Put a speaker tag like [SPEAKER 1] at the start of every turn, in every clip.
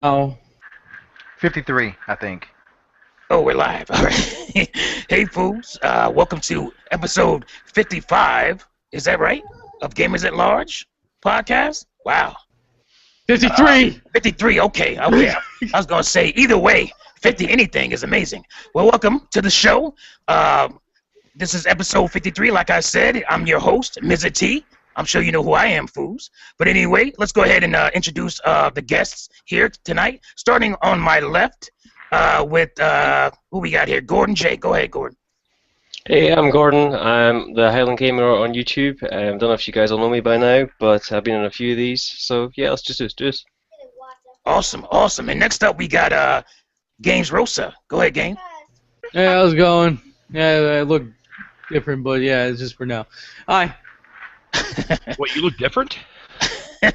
[SPEAKER 1] Oh,
[SPEAKER 2] 53, I think.
[SPEAKER 3] Oh, we're live. All right. Hey, fools. Welcome to episode 55. Is that right? Of Gamers at Large podcast? Wow.
[SPEAKER 1] 53.
[SPEAKER 3] 53. Okay. I was going to say, either way, 50 anything is amazing. Well, welcome to the show. This is episode 53. Like I said, I'm your host, Mr. T. I'm sure you know who I am, fools. But anyway, let's go ahead and introduce the guests here tonight. Starting on my left with who we got here? Gordon J. Go ahead, Gordon.
[SPEAKER 4] Hey, I'm Gordon. I'm the Highland Gamer on YouTube. Don't know if you guys all know me by now, but I've been on a few of these. So yeah, let's just do this.
[SPEAKER 3] Awesome. And next up, we got Games Rosa. Go ahead, Game.
[SPEAKER 1] Yeah, how's it going? Yeah, I look different, but yeah, it's just for now. Hi.
[SPEAKER 5] What, you look different?
[SPEAKER 3] Yeah,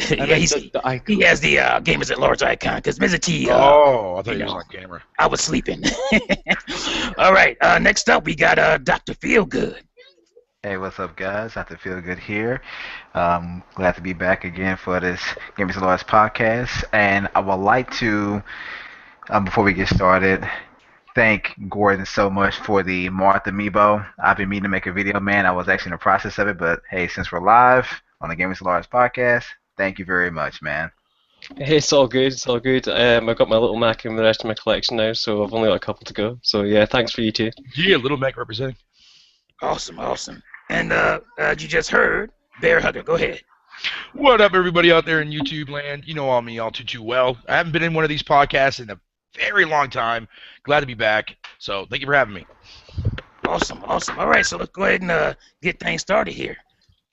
[SPEAKER 1] the icon.
[SPEAKER 3] he has the Gamers at Large icon because Mr. T.
[SPEAKER 5] Oh, I thought
[SPEAKER 3] you
[SPEAKER 5] you was
[SPEAKER 3] know.
[SPEAKER 5] on camera.
[SPEAKER 3] I was sleeping. All right. Next up, we got Dr. Feelgood.
[SPEAKER 2] Hey, what's up, guys? Dr. Feel Good here. Glad to be back again for this Gamers Lost podcast. And I would like to, before we get started, thank Gordon so much for the Martha Amiibo. I've been meaning to make a video, man. I was actually in the process of it, but hey, since we're live on the Gamers Lost podcast, thank you very much, man.
[SPEAKER 4] Hey, it's all good. It's all good. I've got my little Mac in the rest of my collection now, so I've only got a couple to go. So yeah, thanks for you too.
[SPEAKER 5] Yeah, Little Mac representing.
[SPEAKER 3] Awesome. And you just heard Bear Hugger. Go ahead.
[SPEAKER 5] What up, everybody out there in YouTube land? You know all me all too well. I haven't been in one of these podcasts in a very long time. Glad to be back. So thank you for having me.
[SPEAKER 3] Awesome. All right, so let's go ahead and get things started here.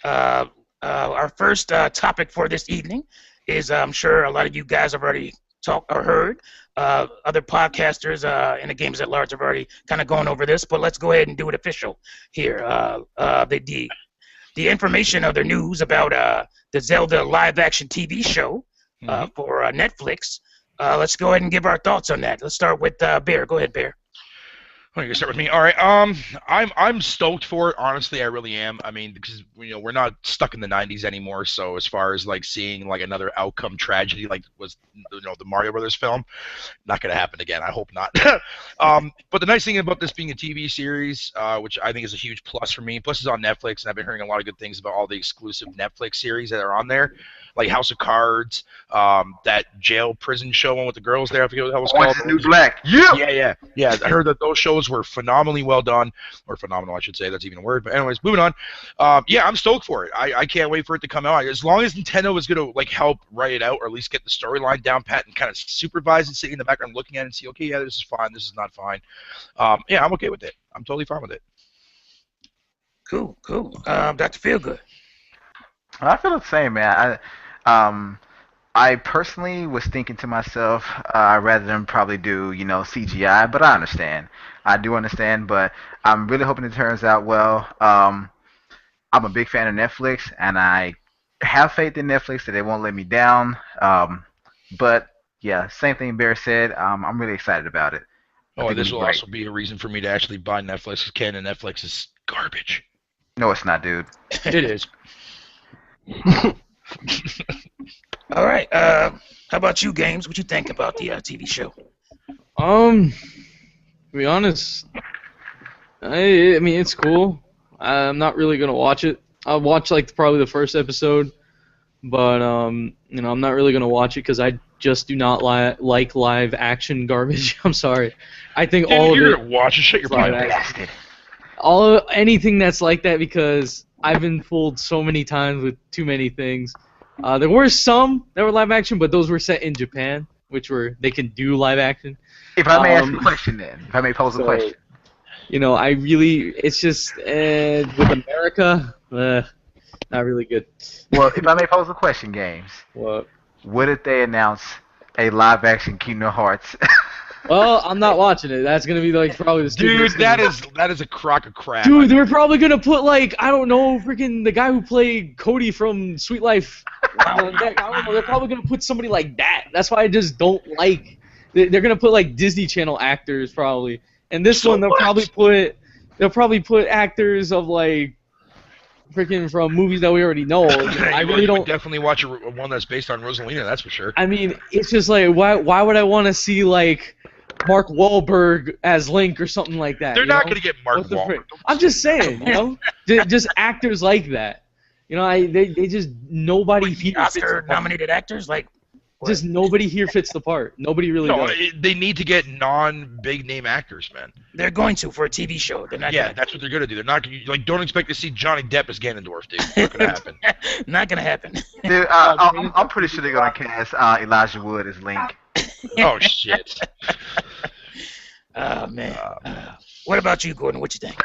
[SPEAKER 3] Our first topic for this evening is I'm sure a lot of you guys have already talked or heard. Other podcasters in the Games at Large have already kind of gone over this, but let's go ahead and do it official here. The information of the news about the Zelda live-action TV show for Netflix. Let's go ahead and give our thoughts on that. Let's start with Bear. Go ahead, Bear.
[SPEAKER 5] Oh, you start with me. All right. I'm stoked for it. Honestly, I really am. I mean, because we're not stuck in the '90s anymore. So as far as like seeing like another outcome tragedy like was the Mario Brothers film, not gonna happen again. I hope not. But the nice thing about this being a TV series, which I think is a huge plus for me. Plus, it's on Netflix, and I've been hearing a lot of good things about all the exclusive Netflix series that are on there, like House of Cards, that jail prison show one with the girls there. I forget what that was
[SPEAKER 2] Orange
[SPEAKER 5] called.
[SPEAKER 2] is the New Black. Yeah.
[SPEAKER 5] Yeah. I heard that those shows were phenomenally well done, or phenomenal, I should say. That's even a word. But anyways, moving on. Yeah, I'm stoked for it. I can't wait for it to come out. As long as Nintendo is going to like help write it out, or at least get the storyline down pat and kind of supervise it, sitting in the background looking at it and see, okay, yeah, this is fine, this is not fine. Yeah, I'm okay with it. I'm totally fine with it.
[SPEAKER 3] Cool. Dr. Feelgood.
[SPEAKER 2] I feel the same, man. I personally was thinking to myself, rather than probably do, CGI, but I understand. I do understand, but I'm really hoping it turns out well. I'm a big fan of Netflix, and I have faith in Netflix that they won't let me down. But yeah, same thing Bear said. I'm really excited about it. I
[SPEAKER 5] Oh,
[SPEAKER 2] think it'll
[SPEAKER 5] this
[SPEAKER 2] be
[SPEAKER 5] will
[SPEAKER 2] great.
[SPEAKER 5] also be a reason for me to actually buy Netflix, because Canon Netflix is garbage.
[SPEAKER 2] No, it's not, dude.
[SPEAKER 5] It is.
[SPEAKER 3] All right. How about you, Games? What you think about the TV show?
[SPEAKER 1] To be honest, I mean it's cool. I'm not really gonna watch it. I'll watch like probably the first episode, but I'm not really gonna watch it because I just do not like live action garbage. I'm sorry. I think
[SPEAKER 5] Dude,
[SPEAKER 1] all of
[SPEAKER 5] you're
[SPEAKER 1] it,
[SPEAKER 5] gonna watch it. Shut your
[SPEAKER 1] Live
[SPEAKER 5] pipe.
[SPEAKER 1] action. Anything that's like that, because I've been fooled so many times with too many things. There were some that were live action, but those were set in Japan, they can do live action.
[SPEAKER 2] If I may ask a question then, if I may pose a
[SPEAKER 1] so-
[SPEAKER 2] question.
[SPEAKER 1] It's just with America, not really good.
[SPEAKER 2] Well, if I may pose a question, Games,
[SPEAKER 1] What?
[SPEAKER 2] what if they announce a live action Kingdom Hearts?
[SPEAKER 1] Well, I'm not watching it. That's gonna be like probably the
[SPEAKER 5] Dude,
[SPEAKER 1] stupidest
[SPEAKER 5] that is a crock of crap.
[SPEAKER 1] Dude, they're probably gonna put like I don't know, freaking the guy who played Cody from Sweet Life. I don't know. They're probably gonna put somebody like that. That's why I just don't like. They're gonna put like Disney Channel actors probably, and this
[SPEAKER 5] So
[SPEAKER 1] one they'll
[SPEAKER 5] what?
[SPEAKER 1] probably put actors of like freaking from movies that we already know. I really
[SPEAKER 5] would
[SPEAKER 1] don't.
[SPEAKER 5] definitely watch one that's based on Rosalina. That's for sure.
[SPEAKER 1] I mean, it's just like why would I want to see like Mark Wahlberg as Link or something like that?
[SPEAKER 5] They're
[SPEAKER 1] you
[SPEAKER 5] not
[SPEAKER 1] know?
[SPEAKER 5] going to get Mark
[SPEAKER 1] What the
[SPEAKER 5] Wahlberg.
[SPEAKER 1] frick? I'm just saying, you know, just actors like that. You know, they just nobody here fits the part.
[SPEAKER 3] Oscar-nominated actors, like
[SPEAKER 1] Just nobody here fits the part. Nobody really
[SPEAKER 5] No,
[SPEAKER 1] does.
[SPEAKER 5] they need to get non-big name actors, man.
[SPEAKER 3] they're going to for a TV show. They're not.
[SPEAKER 5] Yeah,
[SPEAKER 3] gonna,
[SPEAKER 5] that's what they're gonna do. They're not gonna, like, don't expect to see Johnny Depp as Ganondorf, dude. It's not gonna happen.
[SPEAKER 3] not gonna happen.
[SPEAKER 2] Dude, I'm pretty sure they're gonna cast Elijah Wood as Link.
[SPEAKER 5] Oh shit.
[SPEAKER 3] Oh man. What about you, Gordon? What you think?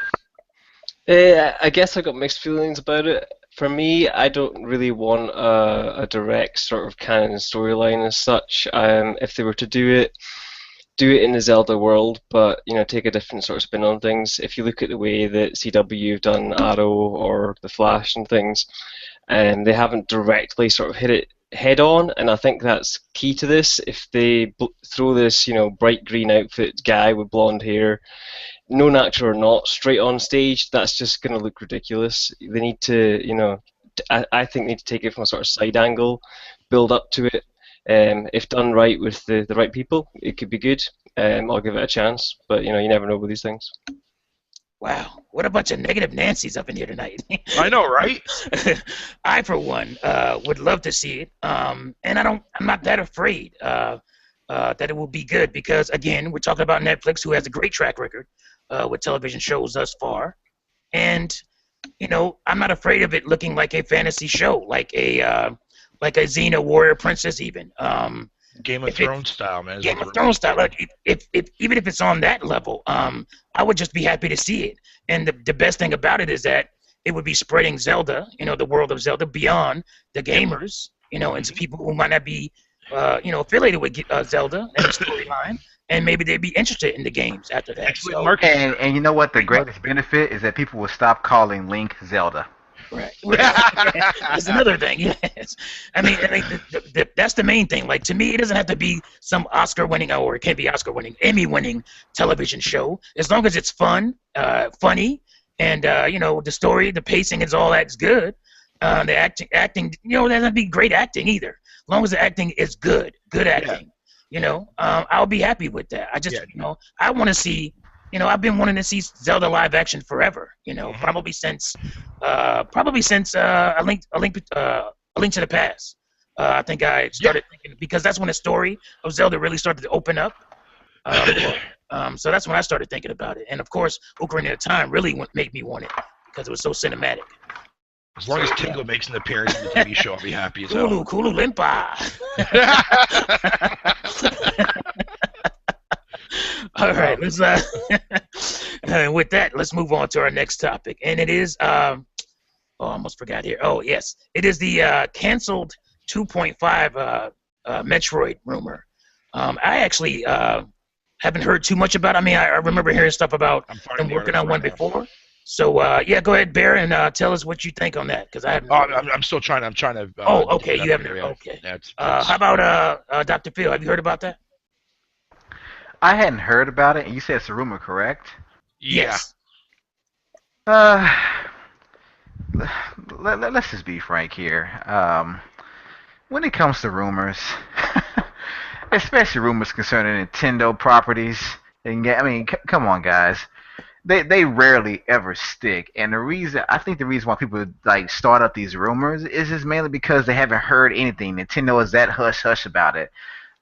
[SPEAKER 4] I guess I got mixed feelings about it. For me, I don't really want a direct sort of canon storyline as such. If they were to do it in the Zelda world, but take a different sort of spin on things. If you look at the way that CW have done Arrow or The Flash and things, they haven't directly sort of hit it head on, and I think that's key to this. If they throw this, bright green outfit guy with blonde hair, known actor or not, straight on stage, that's just going to look ridiculous. They need to, I think they need to take it from a sort of side angle, build up to it. If done right with the right people, it could be good. I'll give it a chance, but you never know with these things.
[SPEAKER 3] Wow, what a bunch of negative Nancys up in here tonight.
[SPEAKER 5] I know, right?
[SPEAKER 3] I, for one, would love to see it, and I'm not that afraid that it will be good because, again, we're talking about Netflix, who has a great track record with television shows thus far, and I'm not afraid of it looking like a fantasy show, like a Xena warrior princess, even.
[SPEAKER 5] Game of Thrones style, man.
[SPEAKER 3] Game of Thrones style. Like if even if it's on that level, I would just be happy to see it. And the best thing about it is that it would be spreading Zelda, the world of Zelda, beyond the gamers, into people who might not be, affiliated with Zelda and the storyline, and maybe they'd be interested in the games after that. So,
[SPEAKER 2] And you know what? The greatest benefit is that people will stop calling Link Zelda.
[SPEAKER 3] right. That's another thing. Yes. I mean, that's the main thing. Like, to me, it doesn't have to be some Oscar-winning, or it can't be Oscar-winning, Emmy-winning television show. As long as it's fun, funny, and the story, the pacing is all that's good. The acting, it doesn't have to be great acting either. As long as the acting is good acting, I'll be happy with that. I just, I want to see. I've been wanting to see Zelda live action forever. Probably since A Link to the Past. I think I started thinking, because that's when the story of Zelda really started to open up. So that's when I started thinking about it. And of course, Ocarina of Time really made me want it because it was so cinematic.
[SPEAKER 5] As long as Tingle makes an appearance in the TV show, I'll be happy as hell.
[SPEAKER 3] Kulu Limpa. All right, let's with that, let's move on to our next topic, and it is I almost forgot here. Oh yes, it is the canceled 2.5 Metroid rumor. I actually haven't heard too much about it. I mean, I remember hearing stuff about them working on one before. So yeah, go ahead, Bear, and tell us what you think on that, because I haven't.
[SPEAKER 5] I'm still trying. I'm trying to.
[SPEAKER 3] Okay, you haven't. Okay.
[SPEAKER 5] Yeah,
[SPEAKER 3] how about Dr. Phil? Have you heard about that?
[SPEAKER 2] I hadn't heard about it, and you said it's a rumor, correct?
[SPEAKER 5] Yeah.
[SPEAKER 3] Yes.
[SPEAKER 2] Let's just be frank here. When it comes to rumors, especially rumors concerning Nintendo properties, come on, guys. They rarely ever stick, and I think the reason why people start up these rumors is just mainly because they haven't heard anything. Nintendo is that hush hush about it.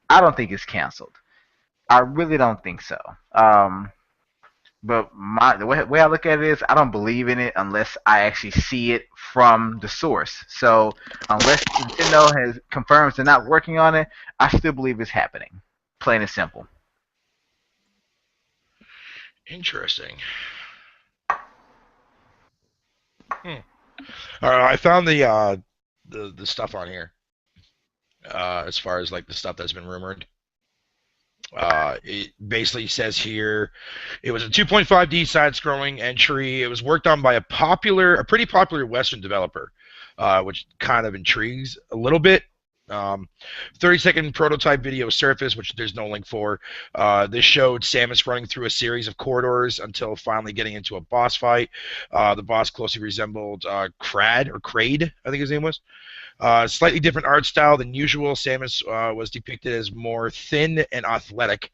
[SPEAKER 2] I don't think it's canceled. I really don't think so. But the way I look at it is, I don't believe in it unless I actually see it from the source. So unless Nintendo confirms they're not working on it, I still believe it's happening. Plain and simple.
[SPEAKER 5] Interesting. All right, I found the stuff on here. As far as the stuff that's been rumored. It basically says here it was a 2.5D side-scrolling entry. It was worked on by a pretty popular Western developer, which kind of intrigues a little bit. Um, 30-second prototype video surfaced, which there's no link for. This showed Samus running through a series of corridors until finally getting into a boss fight. The boss closely resembled Kraid, I think his name was. Slightly different art style than usual. Samus was depicted as more thin and athletic.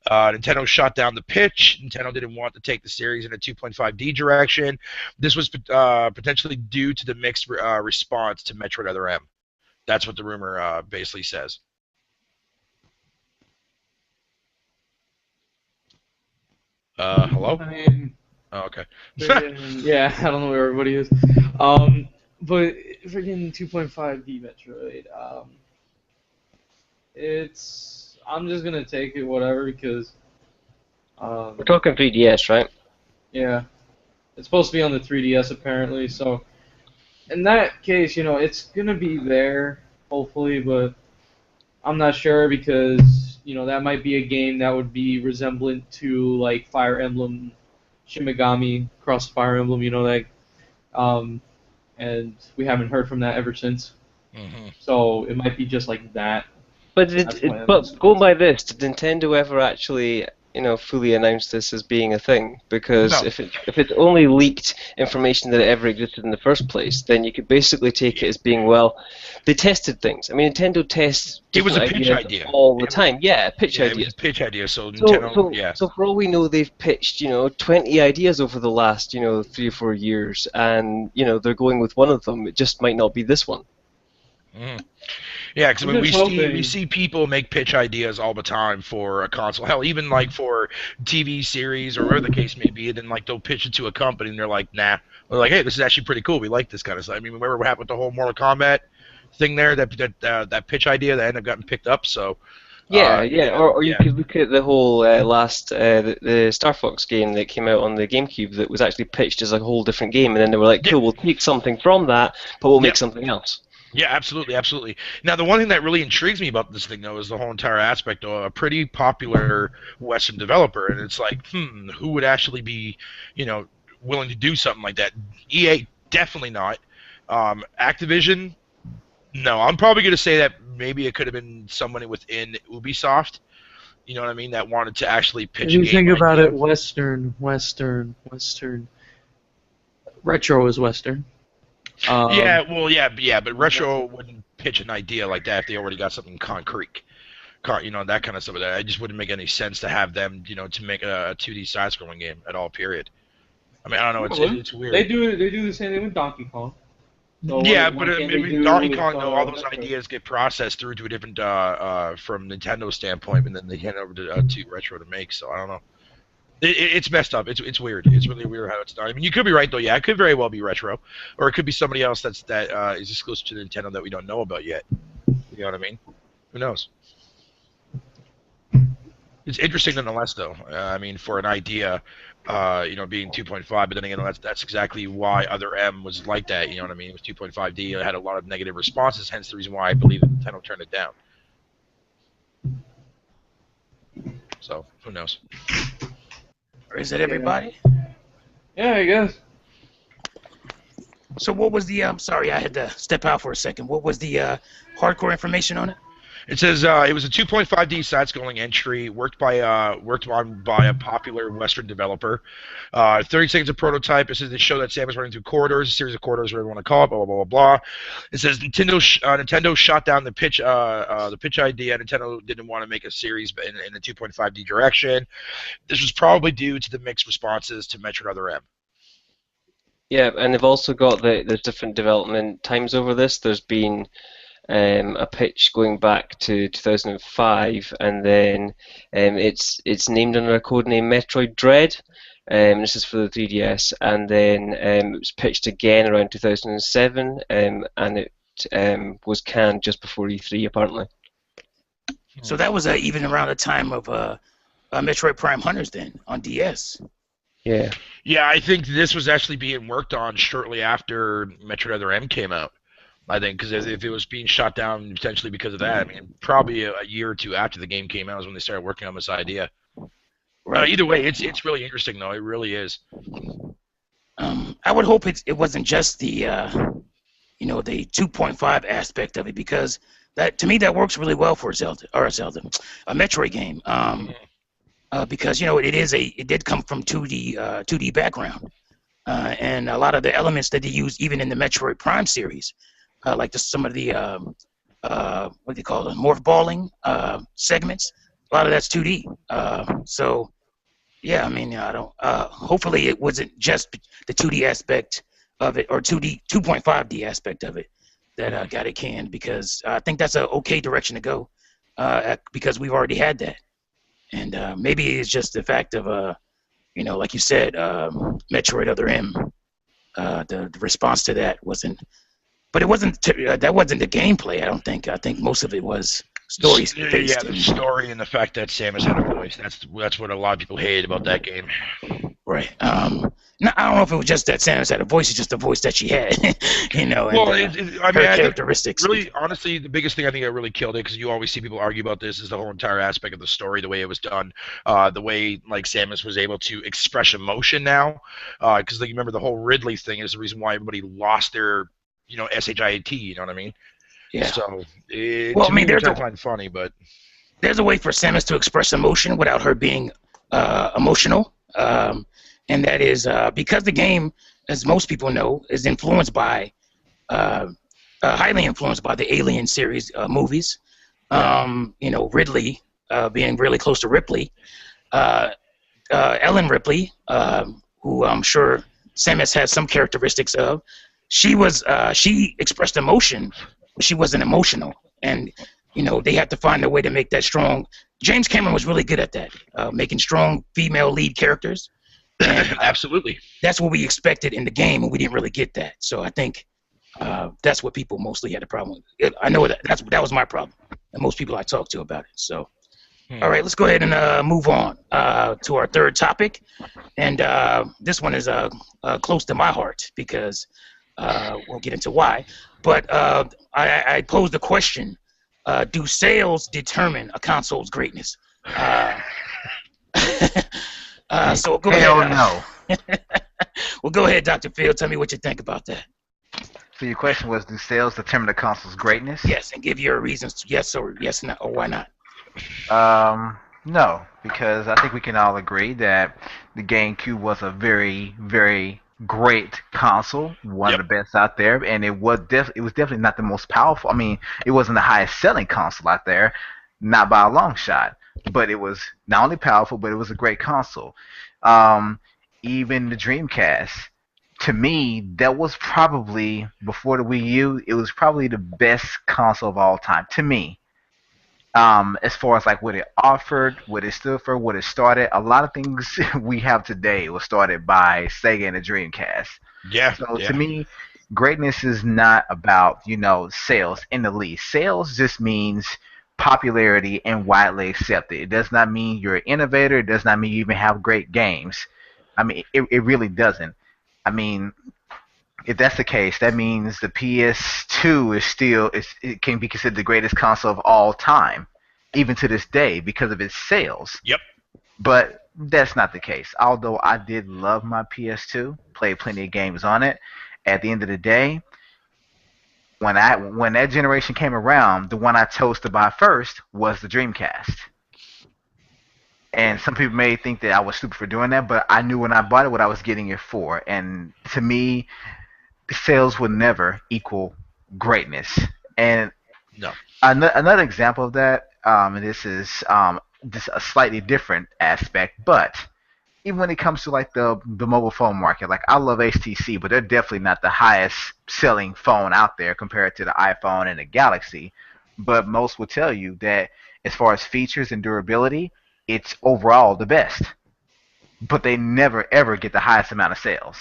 [SPEAKER 5] Nintendo shot down the pitch. Nintendo didn't want to take the series in a 2.5D direction. This was potentially due to the mixed response to Metroid Other M. That's what the rumor basically says. Hello?
[SPEAKER 1] I mean,
[SPEAKER 5] Oh, okay.
[SPEAKER 1] yeah, I don't know where everybody is. But freaking 2.5D Metroid, I'm just gonna take it whatever because,
[SPEAKER 4] We're talking 3DS, right?
[SPEAKER 1] yeah, it's supposed to be on the 3DS apparently, so in that case, it's gonna be there, hopefully, but I'm not sure because, that might be a game that would be resemblant to, like, Fire Emblem Shin Megami Cross Fire Emblem, and we haven't heard from that ever since.
[SPEAKER 5] Mm-hmm.
[SPEAKER 1] So it might be just like that.
[SPEAKER 4] But
[SPEAKER 1] That's why
[SPEAKER 4] but going by this, did Nintendo ever actually, fully announce this as being a thing? Because
[SPEAKER 5] No.
[SPEAKER 4] if it's only leaked information that it ever existed in the first place, then you could basically take it as being, well, they tested things. I mean, Nintendo tests
[SPEAKER 5] It was a
[SPEAKER 4] different
[SPEAKER 5] pitch
[SPEAKER 4] ideas
[SPEAKER 5] idea.
[SPEAKER 4] all the time. Yeah, pitch
[SPEAKER 5] Yeah, it
[SPEAKER 4] idea.
[SPEAKER 5] was a pitch idea, so Nintendo, yeah.
[SPEAKER 4] So for all we know, they've pitched 20 ideas over the last 3 or 4 years, and they're going with one of them. It just might not be this one.
[SPEAKER 5] Mm. Yeah, because
[SPEAKER 1] I'm
[SPEAKER 5] we
[SPEAKER 1] just
[SPEAKER 5] see
[SPEAKER 1] hoping-
[SPEAKER 5] people make pitch ideas all the time for a console. Hell, even like for TV series or whatever the case may be, and then like they'll pitch it to a company and they're like, nah. They're like, hey, this is actually pretty cool. We like this kind of stuff. I mean, remember what happened with the whole Mortal Kombat thing there? That pitch idea that ended up getting picked up. So
[SPEAKER 4] Yeah, or you
[SPEAKER 5] yeah.
[SPEAKER 4] could look at the whole last the Star Fox game that came out on the GameCube that was actually pitched as a whole different game, and then they were like, cool, we'll take something from that, but we'll make something else.
[SPEAKER 5] Yeah, absolutely, absolutely. Now, the one thing that really intrigues me about this thing, though, is the whole entire aspect of a pretty popular Western developer, and it's like, who would actually be, willing to do something like that? EA, definitely not. Activision, no. I'm probably going to say that maybe it could have been somebody within Ubisoft, you know what I mean, that wanted to actually pitch
[SPEAKER 1] If you
[SPEAKER 5] a game
[SPEAKER 1] think about
[SPEAKER 5] idea.
[SPEAKER 1] it, Western. Retro is Western.
[SPEAKER 5] But Retro wouldn't pitch an idea like that if they already got something concrete. That kind of stuff. It just wouldn't make any sense to have them, to make a 2D side-scrolling game at all. Period. I mean, I don't know. It's weird.
[SPEAKER 1] They do the same thing with Donkey Kong. So
[SPEAKER 5] Yeah,
[SPEAKER 1] why
[SPEAKER 5] but
[SPEAKER 1] can't they do
[SPEAKER 5] Donkey Kong, though, all those
[SPEAKER 1] Retro?
[SPEAKER 5] ideas get processed through to a different, from Nintendo's standpoint, and then they hand over to Retro to make. So I don't know. It's messed up. It's weird. It's really weird how it's done. I mean, you could be right though. Yeah, it could very well be Retro, or it could be somebody else that is exclusive to Nintendo that we don't know about yet. You know what I mean? Who knows? It's interesting nonetheless, though. I mean, for an idea, being 2.5, but then again, that's exactly why Other M was like that. You know what I mean? It was 2.5D. It had a lot of negative responses, hence the reason why I believe that Nintendo turned it down. So who knows?
[SPEAKER 3] Is it everybody?
[SPEAKER 1] Yeah, I guess.
[SPEAKER 3] So what was the sorry, I had to step out for a second. What was the hardcore information on it?
[SPEAKER 5] It says it was a 2.5D side-scrolling entry worked on by a popular Western developer. 30 seconds of prototype. It says they show that Samus running through corridors, a series of corridors, whatever you want to call it. Blah blah blah blah. It says Nintendo shot down the pitch idea. Nintendo didn't want to make a series in a 2.5D direction. This was probably due to the mixed responses to Metroid Other M.
[SPEAKER 4] Yeah, and they've also got there's different development times over this. There's been a pitch going back to 2005, and then it's named under a code name Metroid Dread. This is for the 3DS, and then it was pitched again around 2007, and it was canned just before E3 apparently.
[SPEAKER 3] So that was even around the time of Metroid Prime Hunters then on DS.
[SPEAKER 4] Yeah.
[SPEAKER 5] Yeah, I think this was actually being worked on shortly after Metroid Other M came out. I think because if it was being shot down potentially because of that, I mean, probably a year or two after the game came out is when they started working on this idea. Either way, it's really interesting though. It really is.
[SPEAKER 3] I would hope it wasn't just the the 2.5 aspect of it, because that to me that works really well for a Metroid game. Because it did come from 2D background, and a lot of the elements that they use even in the Metroid Prime series, like some of the what do you call it, morph balling segments. A lot of that's 2D. So yeah, I mean, I don't. Hopefully, it wasn't just the 2D aspect of it or 2.5D aspect of it that got it canned, because I think that's an okay direction to go, because we've already had that. And maybe it's just the fact of, like you said, Metroid Other M. The response to that wasn't, but it wasn't. That wasn't the gameplay. I don't think. I think most of it was stories based.
[SPEAKER 5] Yeah, the story and the fact that Samus had a voice. That's what a lot of people hated about that game.
[SPEAKER 3] Right. No, I don't know if it was just that Samus had a voice. It's just the voice that she had.
[SPEAKER 5] Well,
[SPEAKER 3] and,
[SPEAKER 5] I mean,
[SPEAKER 3] her characteristics.
[SPEAKER 5] Really, honestly, the biggest thing I think that really killed it, because you always see people argue about this, is the whole entire aspect of the story, the way it was done, the way like Samus was able to express emotion now, because like you remember the whole Ridley thing is the reason why everybody lost their, SHIT. You know what I mean?
[SPEAKER 3] Yeah.
[SPEAKER 5] So,
[SPEAKER 3] there's
[SPEAKER 5] I find funny, but
[SPEAKER 3] there's a way for Samus to express emotion without her being emotional. And that is because the game, as most people know, is influenced by, highly influenced by the Alien series movies. Ridley being really close to Ripley. Ellen Ripley, who I'm sure Samus has some characteristics of, she expressed emotion, but she wasn't emotional. And, they had to find a way to make that strong. James Cameron was really good at that, making strong female lead characters. And,
[SPEAKER 5] absolutely.
[SPEAKER 3] That's what we expected in the game, and we didn't really get that. So I think that's what people mostly had a problem with. I know that was my problem, and most people I talked to about it. So, all right, let's go ahead and move on to our third topic. And this one is close to my heart because we'll get into why. But I posed the question, do sales determine a console's greatness? So go
[SPEAKER 2] Hell
[SPEAKER 3] ahead.
[SPEAKER 2] no.
[SPEAKER 3] Well, go ahead, Dr. Field. Tell me what you think about that.
[SPEAKER 2] So your question was, do sales determine the console's greatness?
[SPEAKER 3] Yes, and give your reasons, yes, no, or why not.
[SPEAKER 2] No, because I think we can all agree that the GameCube was a very, very great console, one of the best out there, and it was definitely not the most powerful. I mean, it wasn't the highest selling console out there, not by a long shot, but it was not only powerful, but it was a great console. Even the Dreamcast, to me, that was probably, before the Wii U, it was probably the best console of all time, to me. As far as like what it offered, what it stood for, what it started, a lot of things we have today was started by Sega and the Dreamcast.
[SPEAKER 5] Yeah.
[SPEAKER 2] So to me, greatness is not about, sales in the least. Sales just means popularity and widely accepted. It does not mean you're an innovator. It does not mean you even have great games. I mean, it really doesn't. I mean, if that's the case, that means the PS2 it can be considered the greatest console of all time, even to this day, because of its sales.
[SPEAKER 5] Yep.
[SPEAKER 2] But that's not the case. Although I did love my PS2, played plenty of games on it, at the end of the day, when that generation came around, the one I chose to buy first was the Dreamcast. And some people may think that I was stupid for doing that, but I knew when I bought it what I was getting it for. And to me, sales will never equal greatness. And
[SPEAKER 5] no.
[SPEAKER 2] Another example of that, and this is just a slightly different aspect, but even when it comes to like the mobile phone market, like I love HTC, but they're definitely not the highest selling phone out there compared to the iPhone and the Galaxy. But most will tell you that as far as features and durability, it's overall the best. But they never ever get the highest amount of sales.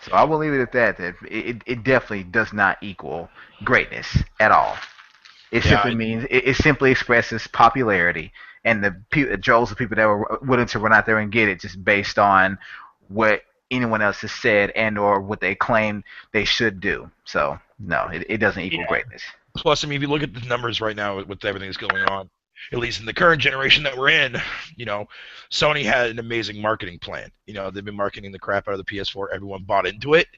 [SPEAKER 2] So I will leave it at that it definitely does not equal greatness at all. It simply means it simply expresses popularity, and the droves of people that were willing to run out there and get it just based on what anyone else has said and or what they claim they should do. So no, it doesn't equal greatness.
[SPEAKER 5] Plus, I mean, if you look at the numbers right now with everything that's going on, at least in the current generation that we're in, Sony had an amazing marketing plan. They've been marketing the crap out of the PS4. Everyone bought into it.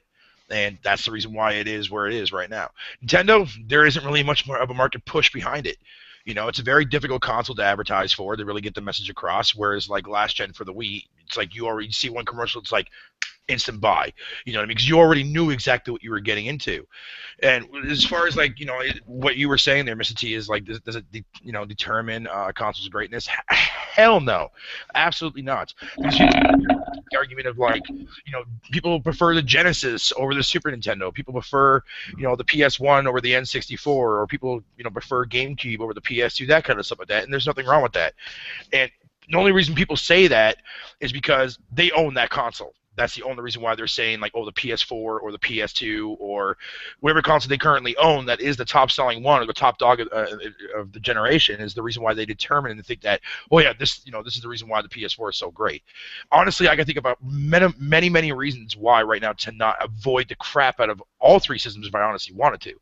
[SPEAKER 5] And that's the reason why it is where it is right now. Nintendo, there isn't really much more of a market push behind it. You know, it's a very difficult console to advertise for, to really get the message across. Whereas like last gen for the Wii, it's like you already see one commercial, it's like instant buy. You know what I mean? Because you already knew exactly what you were getting into. And as far as like what you were saying there, Mr. T, is like does it determine a console's greatness? Hell no, absolutely not. Because the argument of like people prefer the Genesis over the Super Nintendo. People prefer the PS1 over the N64, or people prefer GameCube over the PS2, that kind of stuff like that. And there's nothing wrong with that. And the only reason people say that is because they own that console. That's the only reason why they're saying like, oh, the PS4 or the PS2 or whatever console they currently own that is the top-selling one or the top dog of the generation is the reason why they determine and think that, oh yeah, this is the reason why the PS4 is so great. Honestly, I can think about many reasons why right now to not avoid the crap out of all three systems if I honestly wanted to.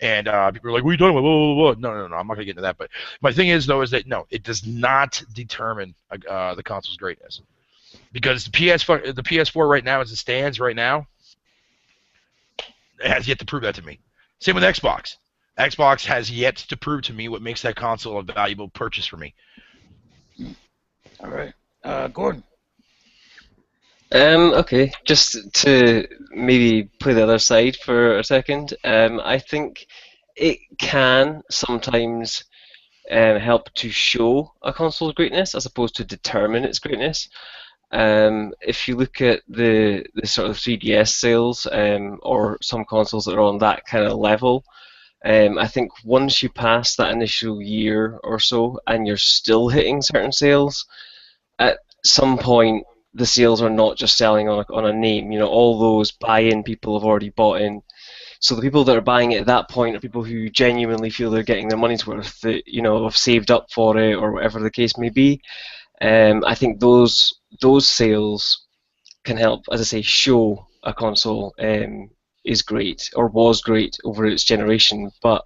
[SPEAKER 5] And people are like, what are you doing? No, I'm not going to get into that. But my thing is, though, is that, no, it does not determine the console's greatness. Because the PS4 right now, as it stands right now, it has yet to prove that to me. Same with Xbox. Xbox has yet to prove to me what makes that console a valuable purchase for me.
[SPEAKER 3] All right. Gordon.
[SPEAKER 4] Okay, just to maybe play the other side for a second, I think it can sometimes help to show a console's greatness as opposed to determine its greatness. If you look at the sort of 3DS sales or some consoles that are on that kind of level, I think once you pass that initial year or so and you're still hitting certain sales, at some point the sales are not just selling on a name. All those buy-in people have already bought in. So the people that are buying it at that point are people who genuinely feel they're getting their money's worth, that have saved up for it or whatever the case may be. I think those sales can help, as I say, show a console is great or was great over its generation, but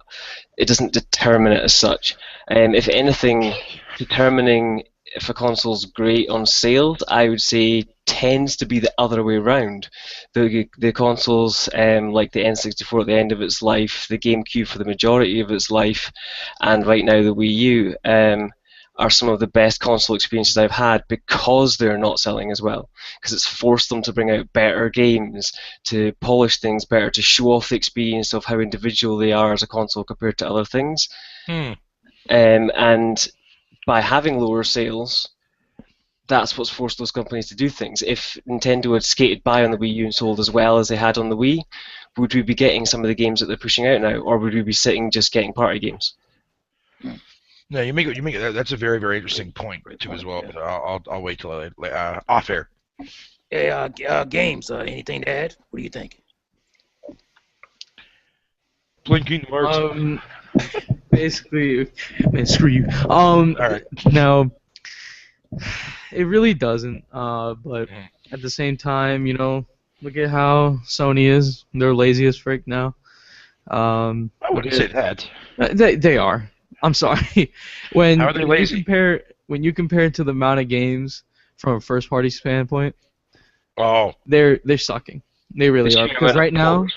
[SPEAKER 4] it doesn't determine it as such. If anything, determining if a console's great on sales, I would say tends to be the other way around. The consoles like the N64 at the end of its life, the GameCube for the majority of its life, and right now the Wii U are some of the best console experiences I've had because they're not selling as well. Because it's forced them to bring out better games, to polish things better, to show off the experience of how individual they are as a console compared to other things. And by having lower sales, that's what's forced those companies to do things. If Nintendo had skated by on the Wii U and sold as well as they had on the Wii, would we be getting some of the games that they're pushing out now, or would we be sitting just getting party games?
[SPEAKER 5] No, you make it. That's a very, very interesting point too as well. But I'll wait till off air.
[SPEAKER 3] Hey, games. Anything to add? What do you think?
[SPEAKER 5] Blinking marks.
[SPEAKER 1] Basically, man, screw you.
[SPEAKER 5] All right.
[SPEAKER 1] No, it really doesn't. But at the same time, look at how Sony is. They're lazy as frick now.
[SPEAKER 5] I wouldn't say that.
[SPEAKER 1] They are. I'm sorry.
[SPEAKER 5] How are they lazy?
[SPEAKER 1] When you compare it to the amount of games from a first-party standpoint,
[SPEAKER 5] oh,
[SPEAKER 1] they're sucking. They really are. Because right now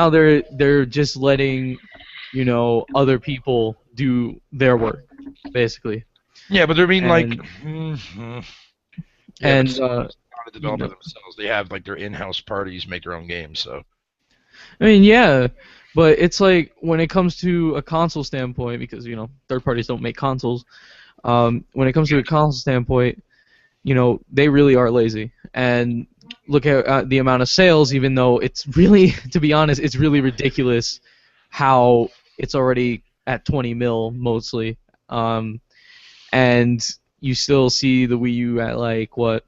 [SPEAKER 1] they're just letting other people do their work, basically.
[SPEAKER 5] Yeah, but they're being
[SPEAKER 1] and
[SPEAKER 5] to develop it themselves. They have like their in-house parties make their own games. So
[SPEAKER 1] I mean, yeah, but it's like when it comes to a console standpoint, because third parties don't make consoles. When it comes to a console standpoint, they really are lazy. And look at the amount of sales, even though it's really, to be honest, it's really ridiculous how it's already at 20 mil mostly. And you still see the Wii U at like what?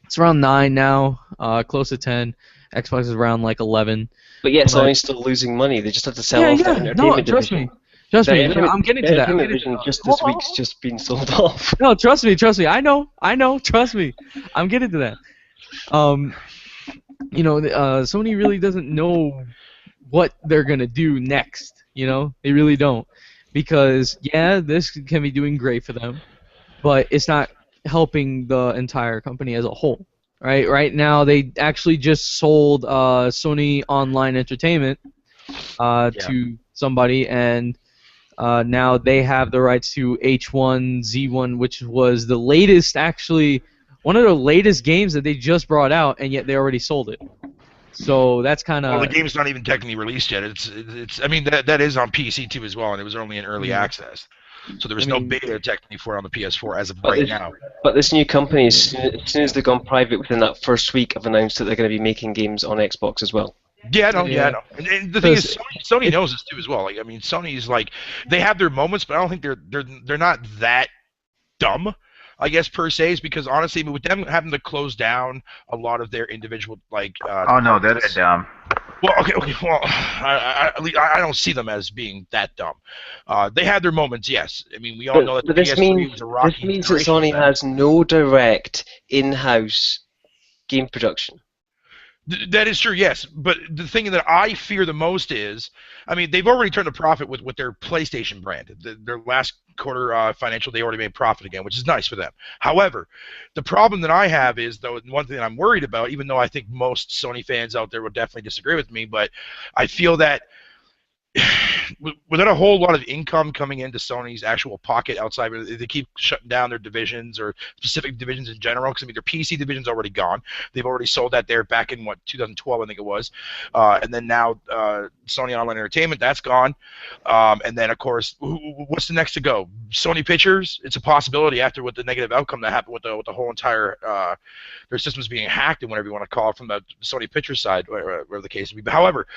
[SPEAKER 1] It's around 9 now, close to 10. Xbox is around like 11.
[SPEAKER 4] But yet Sony's still losing money. They just have to sell off the entertainment division.
[SPEAKER 1] Trust me. I'm getting to that.
[SPEAKER 4] The entertainment division just this week's just been sold off.
[SPEAKER 1] No, trust me. I know. Trust me. I'm getting to that. Sony really doesn't know what they're gonna do next. They really don't, because this can be doing great for them, but it's not helping the entire company as a whole. right? Right now, they actually just sold Sony Online Entertainment to somebody, and now they have the rights to H1Z1, which was the latest, actually, one of the latest games that they just brought out, and yet they already sold it. So that's kind of...
[SPEAKER 5] Well, the game's not even technically released yet. I mean, that is on PC too as well, and it was only in early access. So there was no beta technically for it on the PS4 as of right now.
[SPEAKER 4] But this new company, as soon as they've gone private within that first week, have announced that they're going to be making games on Xbox as well.
[SPEAKER 5] Yeah, I know. And the thing is, Sony knows this too as well. Like, I mean, Sony's like, they have their moments, but I don't think they're not that dumb, I guess, per se, is because honestly, with them having to close down a lot of their individual like.
[SPEAKER 2] Oh no, they're dumb.
[SPEAKER 5] Well, okay. Well, I don't see them as being that dumb. They had their moments, yes. I mean, we all know that the PS3 was a rocky
[SPEAKER 4] this means that Sony has no direct in-house game production.
[SPEAKER 5] That is true, yes. But the thing that I fear the most is, I mean, they've already turned a profit with their PlayStation brand. Their last quarter financial, they already made profit again, which is nice for them. However, the problem that I have is, though, one thing that I'm worried about, even though I think most Sony fans out there will definitely disagree with me, but I feel that without a whole lot of income coming into Sony's actual pocket outside, they keep shutting down their divisions or specific divisions in general. Because I mean, their PC division's already gone. They've already sold that there back in 2012, I think it was, and then now Sony Online Entertainment, that's gone. And then of course, what's the next to go? Sony Pictures. It's a possibility after what the negative outcome that happened with the whole entire their systems being hacked and whatever you want to call it from the Sony Pictures side, whatever the case may be. But however,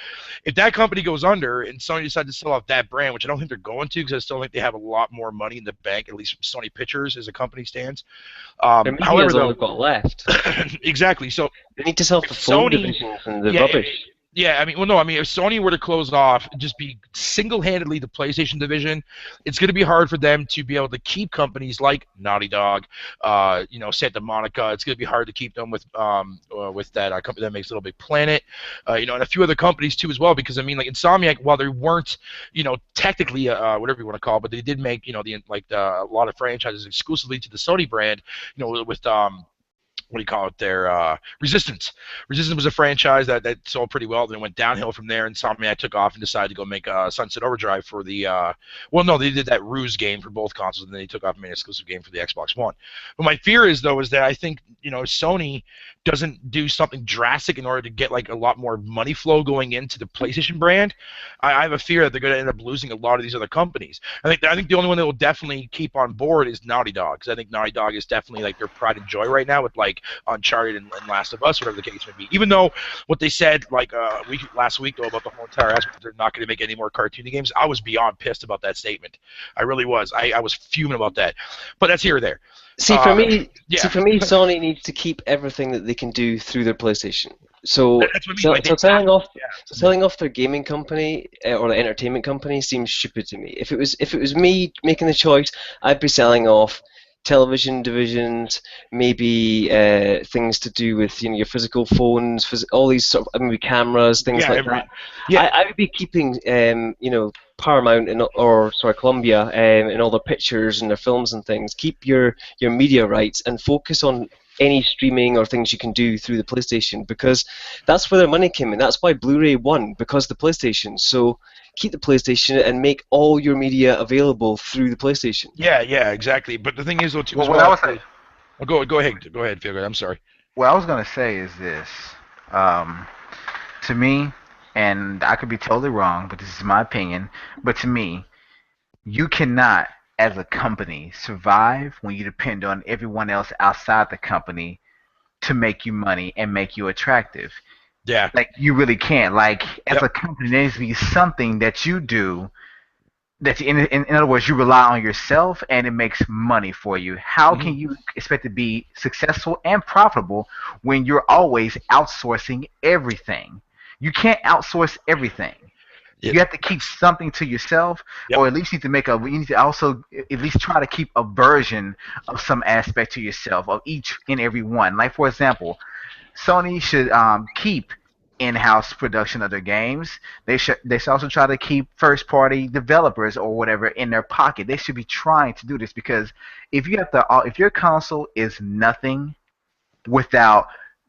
[SPEAKER 5] if that company goes under and Sony decides to sell off that brand, which I don't think they're going to, because I still think they have a lot more money in the bank, at least Sony Pictures as a company stands.
[SPEAKER 4] However, though, they've got left.
[SPEAKER 5] Exactly. So
[SPEAKER 4] they need to sell the phone divisions and the rubbish.
[SPEAKER 5] Yeah, I mean, well, no, I mean, if Sony were to close off, just be single-handedly the PlayStation division, it's going to be hard for them to be able to keep companies like Naughty Dog, Santa Monica. It's going to be hard to keep them with that company that makes Little Big Planet, and a few other companies too as well. Because I mean, like Insomniac, while they weren't, technically whatever you want to call it, but they did make, a lot of franchises exclusively to the Sony brand, with what do you call it there? Resistance. Resistance was a franchise that sold pretty well. Then it went downhill from there, and Insomniac took off and decided to go make Sunset Overdrive for the. They did that Ruse game for both consoles, and then they took off and made an exclusive game for the Xbox One. But my fear is that I think Sony doesn't do something drastic in order to get like a lot more money flow going into the PlayStation brand. I have a fear that they're going to end up losing a lot of these other companies. I think the only one that will definitely keep on board is Naughty Dog, because I think Naughty Dog is definitely like their pride and joy right now with like Uncharted and Last of Us, whatever the case may be. Even though what they said last week though about the whole entire aspect, they're not going to make any more cartoony games. I was beyond pissed about that statement. I really was. I was fuming about that. But that's here or there.
[SPEAKER 4] For me, Sony needs to keep everything that they can do through their PlayStation. So selling off their gaming company or the entertainment company seems stupid to me. If it was me making the choice, I'd be selling off television divisions, maybe things to do with your physical phones, all these sort of maybe cameras, things like that. Yeah, I would be keeping Paramount Columbia in all their pictures and their films and things. Keep your media rights and focus on any streaming or things you can do through the PlayStation, because that's where their money came in. That's why Blu-ray won, because of the PlayStation. So keep the PlayStation and make all your media available through the PlayStation.
[SPEAKER 5] Yeah, exactly. But the thing is, though, too, go ahead, Phil. I'm sorry.
[SPEAKER 2] What I was gonna say is this: to me, and I could be totally wrong, but this is my opinion. But to me, you cannot, as a company, survive when you depend on everyone else outside the company to make you money and make you attractive.
[SPEAKER 5] Yeah.
[SPEAKER 2] Like, you really can't. Like, as a company, there needs to be something that you do that, in other words, you rely on yourself and it makes money for you. How can you expect to be successful and profitable when you're always outsourcing everything? You can't outsource everything. You have to keep something to yourself, or at least you need to also at least try to keep a version of some aspect to yourself of each and every one. Like, for example, Sony should keep in-house production of their games. They should also try to keep first-party developers or whatever in their pocket. They should be trying to do this, because if your console is nothing without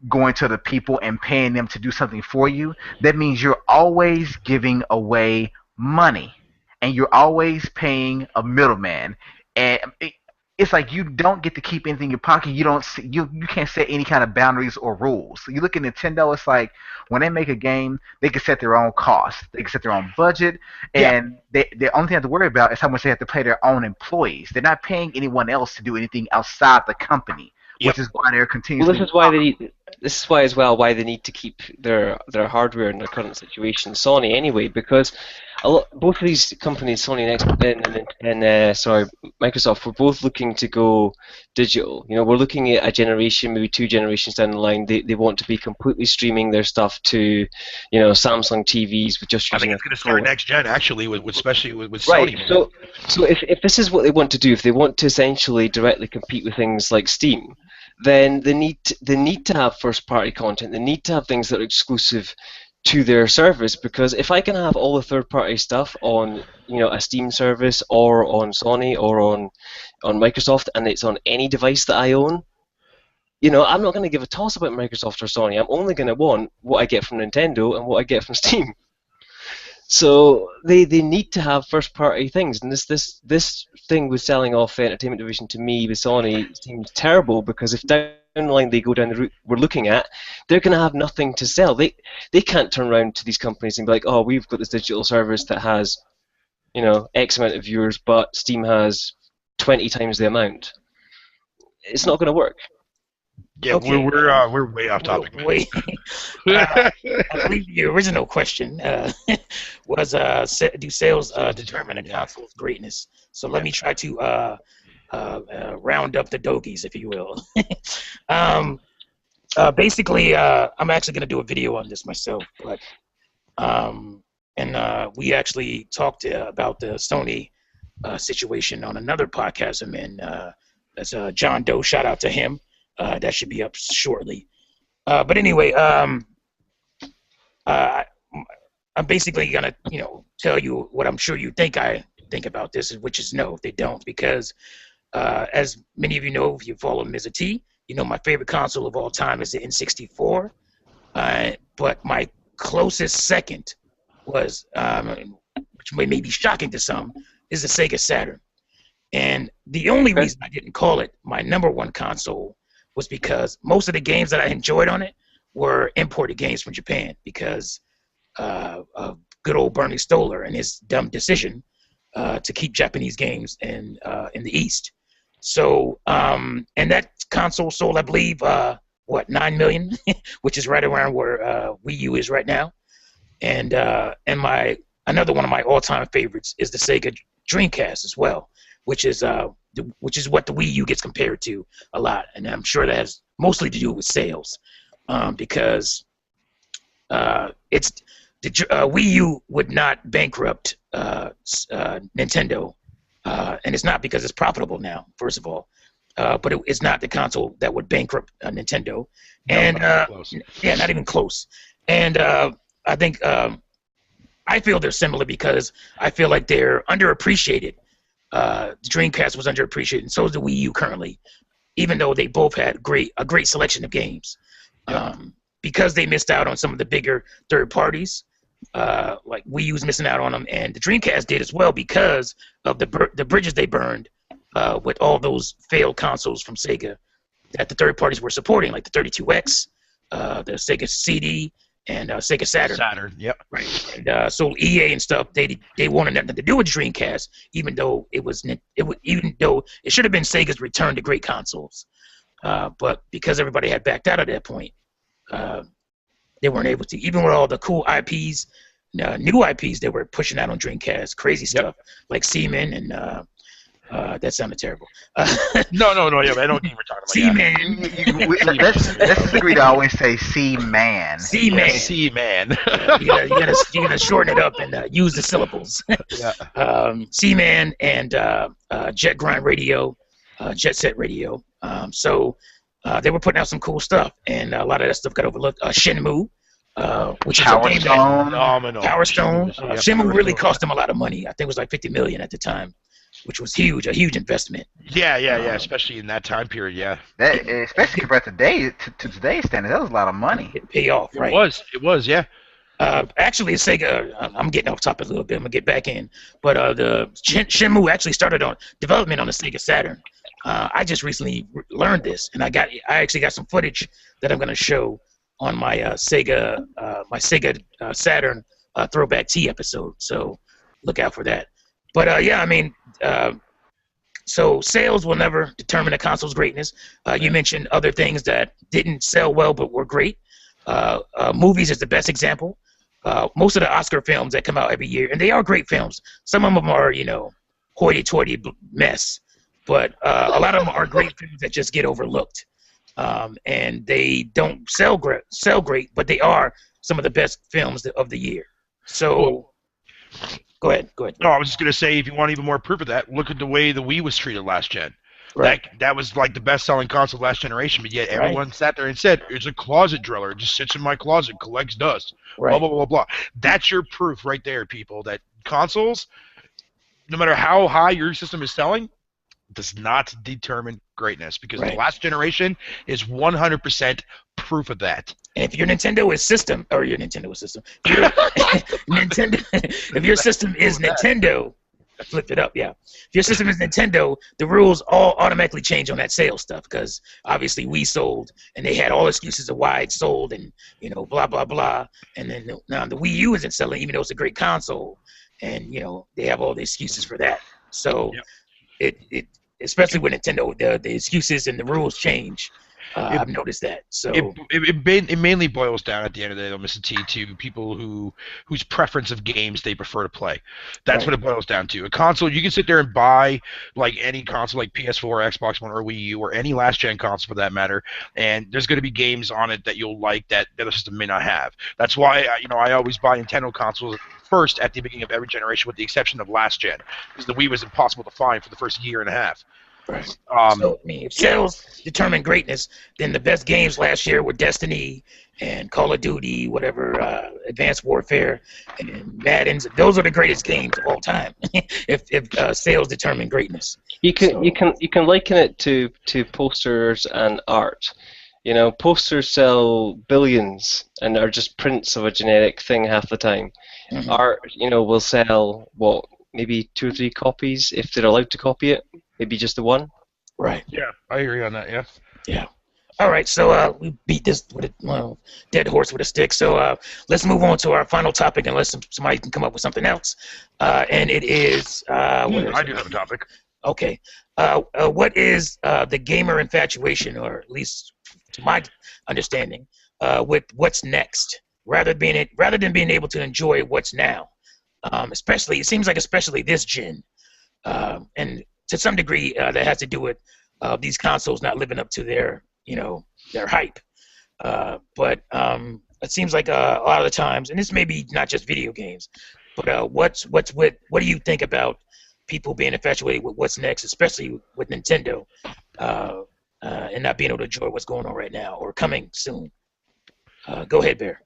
[SPEAKER 2] going to the people and paying them to do something for you, that means you're always giving away money, and you're always paying a middleman. And it's like you don't get to keep anything in your pocket. You don't you can't set any kind of boundaries or rules. So you look at Nintendo, it's like when they make a game, they can set their own costs, they can set their own budget, and the only thing they have to worry about is how much they have to pay their own employees. They're not paying anyone else to do anything outside the company, which is why they're continuously.
[SPEAKER 4] Well, this is why they need. This is why as well why they need to keep their hardware in their current situation. Sony anyway, because both of these companies, Sony and Microsoft, were both looking to go digital. You know, we're looking at a generation, maybe 2 generations down the line. They want to be completely streaming their stuff to, you know, Samsung TVs with just.
[SPEAKER 5] I think it's going to start next gen actually, especially with
[SPEAKER 4] right.
[SPEAKER 5] Sony.
[SPEAKER 4] So if this is what they want to do, if they want to essentially directly compete with things like Steam, then they need to have first-party content. They need to have things that are exclusive to their service, because if I can have all the third-party stuff on, you know, a Steam service or on Sony or on Microsoft, and it's on any device that I own, you know, I'm not going to give a toss about Microsoft or Sony. I'm only going to want what I get from Nintendo and what I get from Steam. So they need to have first-party things, and this thing with selling off the entertainment division to me with Sony seems terrible, because if down the line they go down the route we're looking at, they're going to have nothing to sell. They can't turn around to these companies and be like, oh, we've got this digital service that has, you know, X amount of viewers, but Steam has 20 times the amount. It's not going to work.
[SPEAKER 5] Yeah, okay. We're way off topic.
[SPEAKER 3] Wait. I believe the original question was do sales determine a console's greatness? So let me try to round up the doggies, if you will. Basically, I'm actually going to do a video on this myself, but we actually talked about the Sony situation on another podcast I'm in. That's John Doe. Shout out to him. That should be up shortly. But anyway, I'm basically gonna, you know, tell you what I'm sure you think I think about this, which is no, they don't, because as many of you know, if you follow Mr. T, you know my favorite console of all time is the N64. But my closest second was, which may be shocking to some, is the Sega Saturn. And the only reason I didn't call it my #1 console was because most of the games that I enjoyed on it were imported games from Japan, because of good old Bernie Stolar and his dumb decision to keep Japanese games in the East. So, and that console sold, I believe, 9 million, which is right around where Wii U is right now. And another one of my all-time favorites is the Sega Dreamcast as well, which is what the Wii U gets compared to a lot, and I'm sure that has mostly to do with sales, because it's the Wii U would not bankrupt Nintendo, and it's not because it's profitable now, first of all, but it's not the console that would bankrupt Nintendo, and yeah, not even close. And I think I feel they're similar because I feel like they're underappreciated. The Dreamcast was underappreciated, and so is the Wii U currently, even though they both had a great selection of games. Because they missed out on some of the bigger third parties, like Wii U's missing out on them, and the Dreamcast did as well because of the bridges they burned with all those failed consoles from Sega that the third parties were supporting, like the 32X, the Sega CD, and Sega Saturn.
[SPEAKER 5] Yep.
[SPEAKER 3] Right. And so EA and stuff, they wanted nothing to do with Dreamcast, even though it should have been Sega's return to great consoles. But because everybody had backed out at that point, they weren't able to. Even with all the cool IPs, new IPs they were pushing out on Dreamcast, crazy stuff like Seaman and. That sounded terrible.
[SPEAKER 5] No, yeah, I don't even talk about
[SPEAKER 2] Seaman. Let's agree to always say Seaman.
[SPEAKER 3] Seaman.
[SPEAKER 5] Seaman.
[SPEAKER 3] You gotta shorten it up and use the syllables. Seaman and Jet Grind Radio, Jet Set Radio. So they were putting out some cool stuff, and a lot of that stuff got overlooked. Shenmue, which is a game that Power Stone. Shenmue really cost them a lot of money. I think it was like $50 million at the time. which was huge, a huge investment.
[SPEAKER 5] Yeah, especially in that time period. Yeah,
[SPEAKER 2] That, especially compared to today's standards, that was a lot of money.
[SPEAKER 3] It pay off, right?
[SPEAKER 5] It was. Yeah.
[SPEAKER 3] Actually, Sega. I'm getting off topic a little bit. I'm gonna get back in, but the Shenmue actually started on development on the Sega Saturn. I just recently learned this, and I actually got some footage that I'm gonna show on my Sega Saturn Throwback T episode. So look out for that. But yeah, I mean, so sales will never determine a console's greatness. You mentioned other things that didn't sell well but were great. Movies is the best example. Most of the Oscar films that come out every year, and they are great films. Some of them are, hoity-toity mess, but a lot of them are great films that just get overlooked, and they don't sell great, but they are some of the best films of the year. So, go ahead.
[SPEAKER 5] No, I was just gonna say, if you want even more proof of that, look at the way the Wii was treated last gen. Right. That was like the best-selling console last generation, but yet everyone sat there and said, "It's a closet driller. It just sits in my closet, collects dust." Right. Blah blah blah blah. That's your proof right there, people. That consoles, no matter how high your system is selling, does not determine greatness, because the last generation is 100% proof of that.
[SPEAKER 3] And if your Nintendo is system, or your Nintendo is system, if your system is Nintendo. I flipped it up, yeah. If your system is Nintendo, the rules all automatically change on that sales stuff, because obviously Wii sold, and they had all excuses of why it sold, and blah blah blah. And then now the Wii U isn't selling, even though it's a great console, and they have all the excuses for that. So it especially with Nintendo, the excuses and the rules change. I've noticed that. So
[SPEAKER 5] it mainly boils down at the end of the day, though, Mr. T, to people whose preference of games they prefer to play. That's what it boils down to. A console, you can sit there and buy like any console, like PS4, Xbox One, or Wii U, or any last gen console for that matter, and there's going to be games on it that you'll like that the other system may not have. That's why I always buy Nintendo consoles first at the beginning of every generation, with the exception of last gen, because the Wii was impossible to find for the first year and a half.
[SPEAKER 3] Right. So, if sales determine greatness, then the best games last year were Destiny and Call of Duty, whatever, Advanced Warfare, and Madden's. Those are the greatest games of all time. if sales determine greatness,
[SPEAKER 4] you can liken it to posters and art. Posters sell billions and are just prints of a generic thing half the time. Mm-hmm. Art, will sell maybe 2 or 3 copies if they're allowed to copy it. Maybe just the one.
[SPEAKER 3] Right.
[SPEAKER 5] Yeah, I agree on that. Yeah.
[SPEAKER 3] Yeah. All right. So we beat this with a dead horse with a stick. So let's move on to our final topic, unless somebody can come up with something else. And it is.
[SPEAKER 5] I do have a topic.
[SPEAKER 3] Okay. What is the gamer infatuation, or at least to my understanding, with what's next, rather than being able to enjoy what's now? Especially, it seems like especially this gen, and to some degree, that has to do with these consoles not living up to their hype. But it seems like a lot of the times, and this may be not just video games, but what do you think about people being infatuated with what's next, especially with Nintendo, and not being able to enjoy what's going on right now or coming soon? Go ahead, Bear.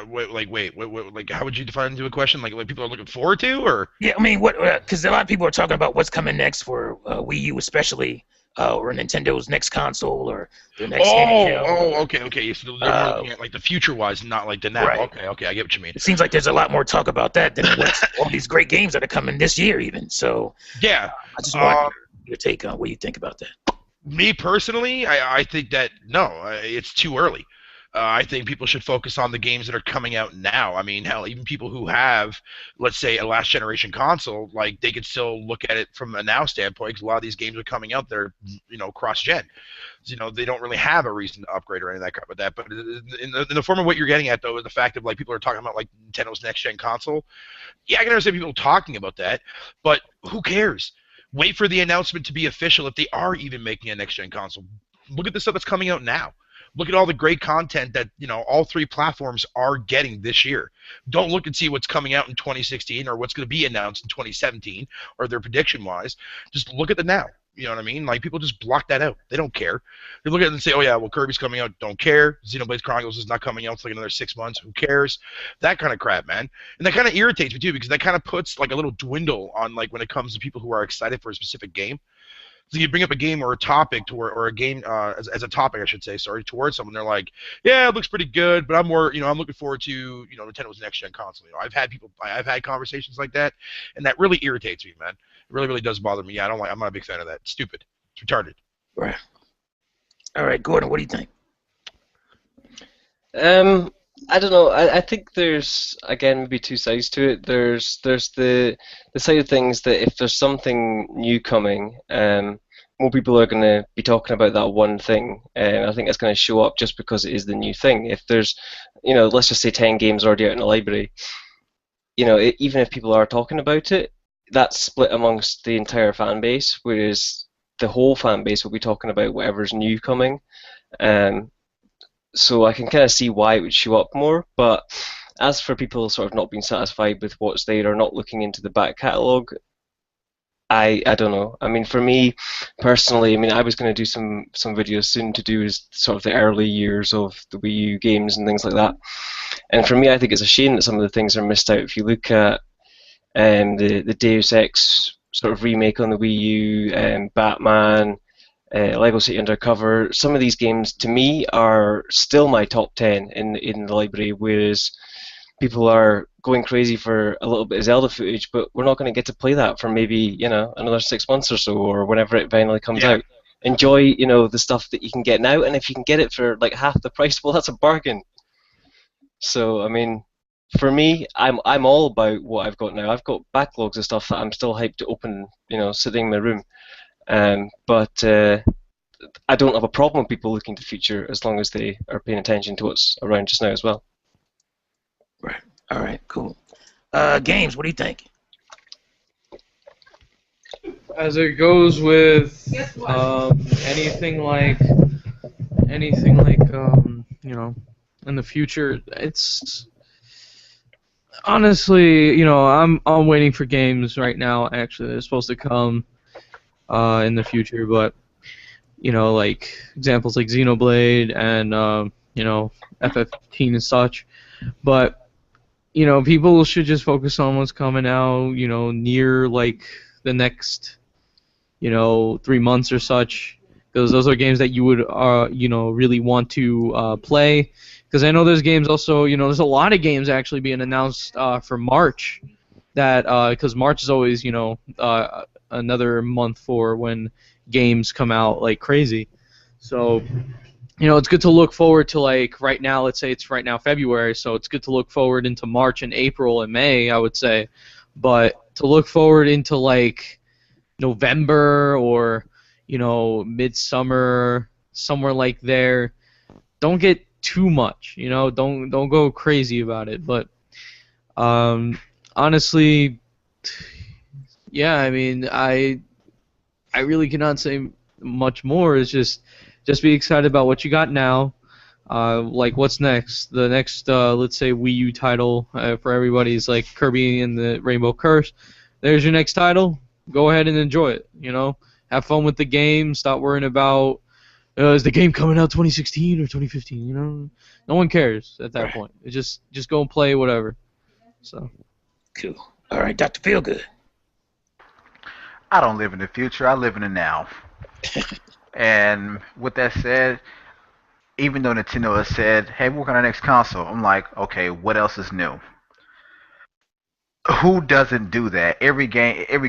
[SPEAKER 5] Wait, how would you define into a question? Like what people are looking forward to, or?
[SPEAKER 3] Yeah, I mean, because a lot of people are talking about what's coming next for Wii U, especially, or Nintendo's next console, or their next handheld.
[SPEAKER 5] Okay. So they're looking at like the future-wise, not like the now.
[SPEAKER 3] Right.
[SPEAKER 5] Okay, I get what you mean.
[SPEAKER 3] It seems like there's a lot more talk about that than all these great games that are coming this year, even. So
[SPEAKER 5] yeah,
[SPEAKER 3] I just want your take on what you think about that.
[SPEAKER 5] Me personally, I think that no, it's too early. I think people should focus on the games that are coming out now. I mean, hell, even people who have, let's say, a last generation console, like they could still look at it from a now standpoint, because a lot of these games are coming out, they're cross-gen. They don't really have a reason to upgrade or anything like that. But in the form of what you're getting at, though, is the fact of like people are talking about like Nintendo's next-gen console. Yeah, I can understand people talking about that, but who cares? Wait for the announcement to be official if they are even making a next-gen console. Look at the stuff that's coming out now. Look at all the great content that all 3 platforms are getting this year. Don't look and see what's coming out in 2016 or what's going to be announced in 2017 or their prediction-wise. Just look at the now. You know what I mean? Like, people just block that out. They don't care. They look at it and say, oh, yeah, well, Kirby's coming out. Don't care. Xenoblade Chronicles is not coming out for like another 6 months. Who cares? That kind of crap, man. And that kind of irritates me, too, because that kind of puts, like, a little dwindle on, like, when it comes to people who are excited for a specific game. So you bring up a game or a topic or a game as a topic, I should say, sorry, towards someone. They're like, yeah, it looks pretty good, but I'm more, I'm looking forward to, Nintendo's next gen console. I've had conversations like that, and that really irritates me, man. It really, really does bother me. Yeah, I'm not a big fan of that. It's stupid. It's retarded.
[SPEAKER 3] Right. All right, Gordon, what do you think?
[SPEAKER 4] I don't know. I think there's, again, maybe two sides to it. There's the side of things that if there's something new coming, more people are going to be talking about that one thing. I think it's going to show up just because it is the new thing. If there's, let's just say 10 games already out in the library, even if people are talking about it, that's split amongst the entire fan base, whereas the whole fan base will be talking about whatever's new coming. So I can kind of see why it would show up more, but as for people sort of not being satisfied with what's there or not looking into the back catalogue, I don't know. I mean, for me personally, I was going to do some videos soon to do with sort of the early years of the Wii U games and things like that. And for me, I think it's a shame that some of the things are missed out. If you look at the Deus Ex sort of remake on the Wii U, Batman, Lego City Undercover, some of these games to me are still my top 10 in the library, whereas people are going crazy for a little bit of Zelda footage, but we're not going to get to play that for maybe another 6 months or so, or whenever it finally comes out. Enjoy the stuff that you can get now, and if you can get it for like half the price, well, that's a bargain. So I mean, for me, I'm all about what I've got now. I've got backlogs of stuff that I'm still hyped to open, sitting in my room. But I don't have a problem with people looking to the future as long as they are paying attention to what's around just now as well.
[SPEAKER 3] Right. All right. Cool. Games. What do you think?
[SPEAKER 1] As it goes with anything like in the future, it's honestly, I'm waiting for games right now. Actually, they're supposed to come in the future, but like examples like Xenoblade and FF15 and such. But people should just focus on what's coming out, near like the next 3 months or such, because those are games that you would really want to play. Because I know there's games also, there's a lot of games actually being announced for March, that because March is always another month for when games come out like crazy. So it's good to look forward to, like, right now, let's say it's right now February, so it's good to look forward into March and April and May, I would say. But to look forward into like November or midsummer, somewhere like there, don't get too much, don't go crazy about it. But honestly, yeah, I really cannot say much more. It's just be excited about what you got now. Like, what's next? The next, let's say, Wii U title for everybody is like Kirby and the Rainbow Curse. There's your next title. Go ahead and enjoy it. Have fun with the game. Stop worrying about is the game coming out 2016 or 2015. No one cares at that point. It just go and play whatever. So.
[SPEAKER 3] Cool. All right, Dr. Feelgood.
[SPEAKER 2] I don't live in the future. I live in the now. And with that said, even though Nintendo has said, hey, we're working on our next console, I'm like, okay, what else is new? Who doesn't do that? Every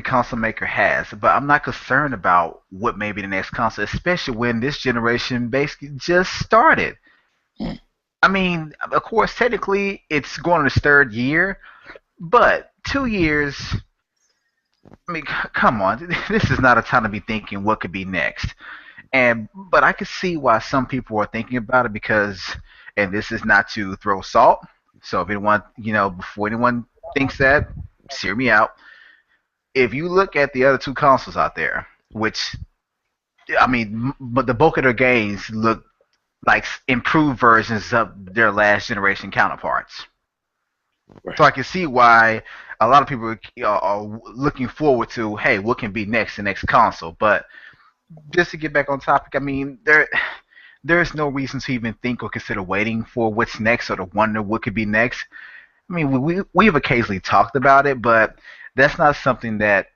[SPEAKER 2] console maker has, but I'm not concerned about what may be the next console, especially when this generation basically just started. Of course, technically, it's going on its third year, but 2 years, come on, this is not a time to be thinking what could be next. But I can see why some people are thinking about it because, and this is not to throw salt, so if anyone, before anyone thinks that, hear me out. If you look at the other two consoles out there, which, but the bulk of their games look like improved versions of their last generation counterparts. Right. So I can see why a lot of people are looking forward to, hey, what can be next, the next console. But just to get back on topic, I mean, there's no reason to even think or consider waiting for what's next or to wonder what could be next. I mean, we've occasionally talked about it, but that's not something that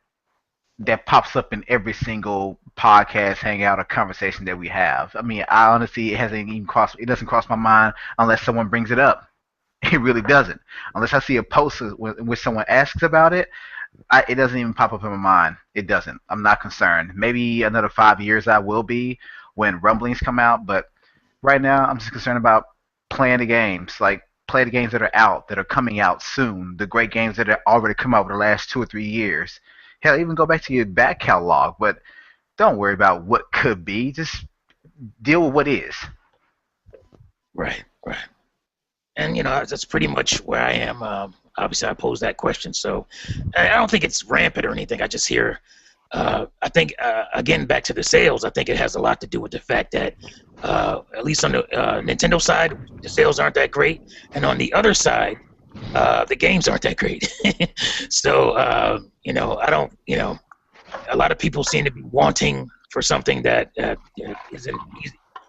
[SPEAKER 2] pops up in every single podcast, hangout, or conversation that we have. I mean, I honestly, it doesn't cross my mind unless someone brings it up. It really doesn't. Unless I see a post in which someone asks about it, it doesn't even pop up in my mind. It doesn't. I'm not concerned. Maybe another 5 years I will be when rumblings come out, but right now I'm just concerned about playing the games. Like, play the games that are out, that are coming out soon, the great games that have already come out over the last 2 or 3 years. Hell, even go back to your back catalog, but don't worry about what could be. Just deal with what is.
[SPEAKER 3] Right, right. And that's pretty much where I am. Obviously, I posed that question, so I don't think it's rampant or anything. I just hear. I think again, back to the sales. I think it has a lot to do with the fact that at least on the Nintendo side, the sales aren't that great, and on the other side, the games aren't that great. So I don't. A lot of people seem to be wanting for something that isn't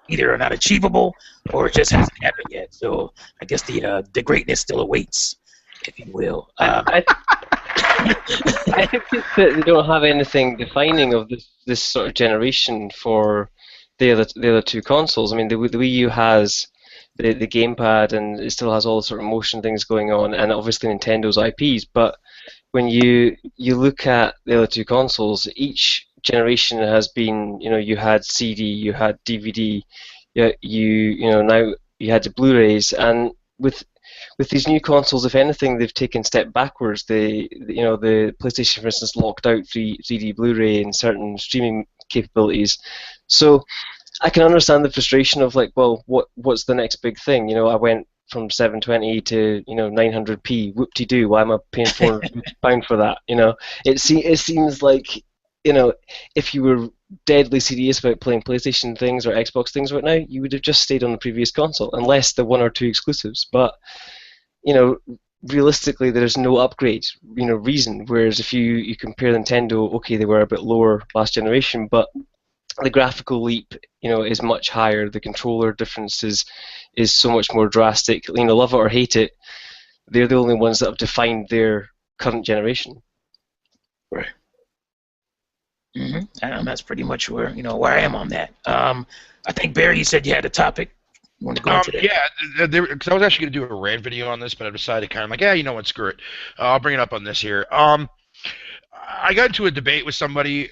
[SPEAKER 3] either not achievable or it just hasn't happened yet. So I guess the greatness still awaits, if you will.
[SPEAKER 4] I think it's that they don't have anything defining of this sort of generation for the other two consoles. I mean, the Wii U has the gamepad, and it still has all the sort of motion things going on, and obviously Nintendo's IPs. But when you look at the other two consoles, each generation has been, you had CD, you had DVD, now you had the Blu-rays, and with these new consoles, if anything, they've taken a step backwards. The PlayStation, for instance, locked out 3D Blu-ray and certain streaming capabilities. So I can understand the frustration of like, well, what's the next big thing? I went from 720 to 900p. Whoop-de-doo. Why am I paying £400 for that? It seems like if you were deadly serious about playing PlayStation things or Xbox things right now, you would have just stayed on the previous console, unless the one or two exclusives. But realistically, there's no upgrade, reason. Whereas if you compare Nintendo, okay, they were a bit lower last generation, but the graphical leap, is much higher. The controller difference is so much more drastic. Love it or hate it, they're the only ones that have defined their current generation.
[SPEAKER 3] Right. Mm-hmm. That's pretty much where I am on that. I think Barry, you said you had a topic. You want to go into that?
[SPEAKER 5] Yeah, because I was actually going to do a rant video on this, but I decided kind of like, you know what, screw it. I'll bring it up on this here. I got into a debate with somebody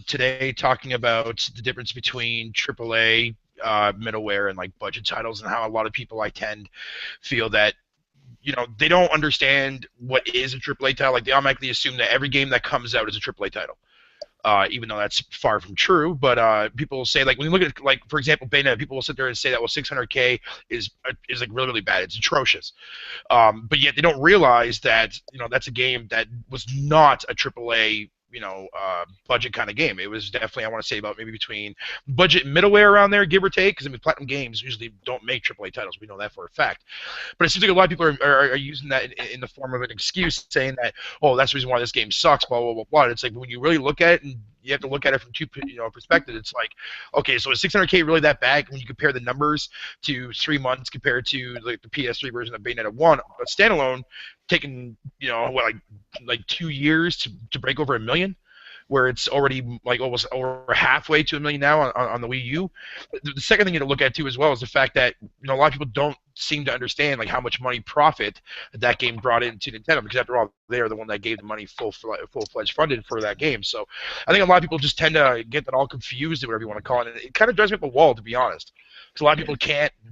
[SPEAKER 5] today talking about the difference between AAA middleware and like budget titles, and how a lot of people I tend feel that they don't understand what is a AAA title. Like, they automatically assume that every game that comes out is a AAA title. Even though that's far from true, but people will say, like, when you look at, like, for example, Bayonetta, people will sit there and say that, well, 600K is like really, really bad. It's atrocious. But yet they don't realize that that's a game that was not a AAA budget kind of game. It was definitely, I want to say, about maybe between budget and middleware around there, give or take, because Platinum Games usually don't make AAA titles. We know that for a fact. But it seems like a lot of people are using that in the form of an excuse, saying that, oh, that's the reason why this game sucks, blah, blah, blah, blah. It's like, when you really look at it, and you have to look at it from two perspectives, it's like, okay, so is 600K really that bad when you compare the numbers to 3 months compared to like the PS3 version of Bayonetta 1, but standalone, taking like 2 years to break over 1 million, where it's already like almost over halfway to 1 million now on the Wii U. The second thing you have to look at too as well is the fact that a lot of people don't seem to understand like how much money profit that game brought into Nintendo, because after all, they are the one that gave the money full-fledged funded for that game. So I think a lot of people just tend to get that all confused, or whatever you want to call it. And it kind of drives me up a wall, to be honest, because a lot of people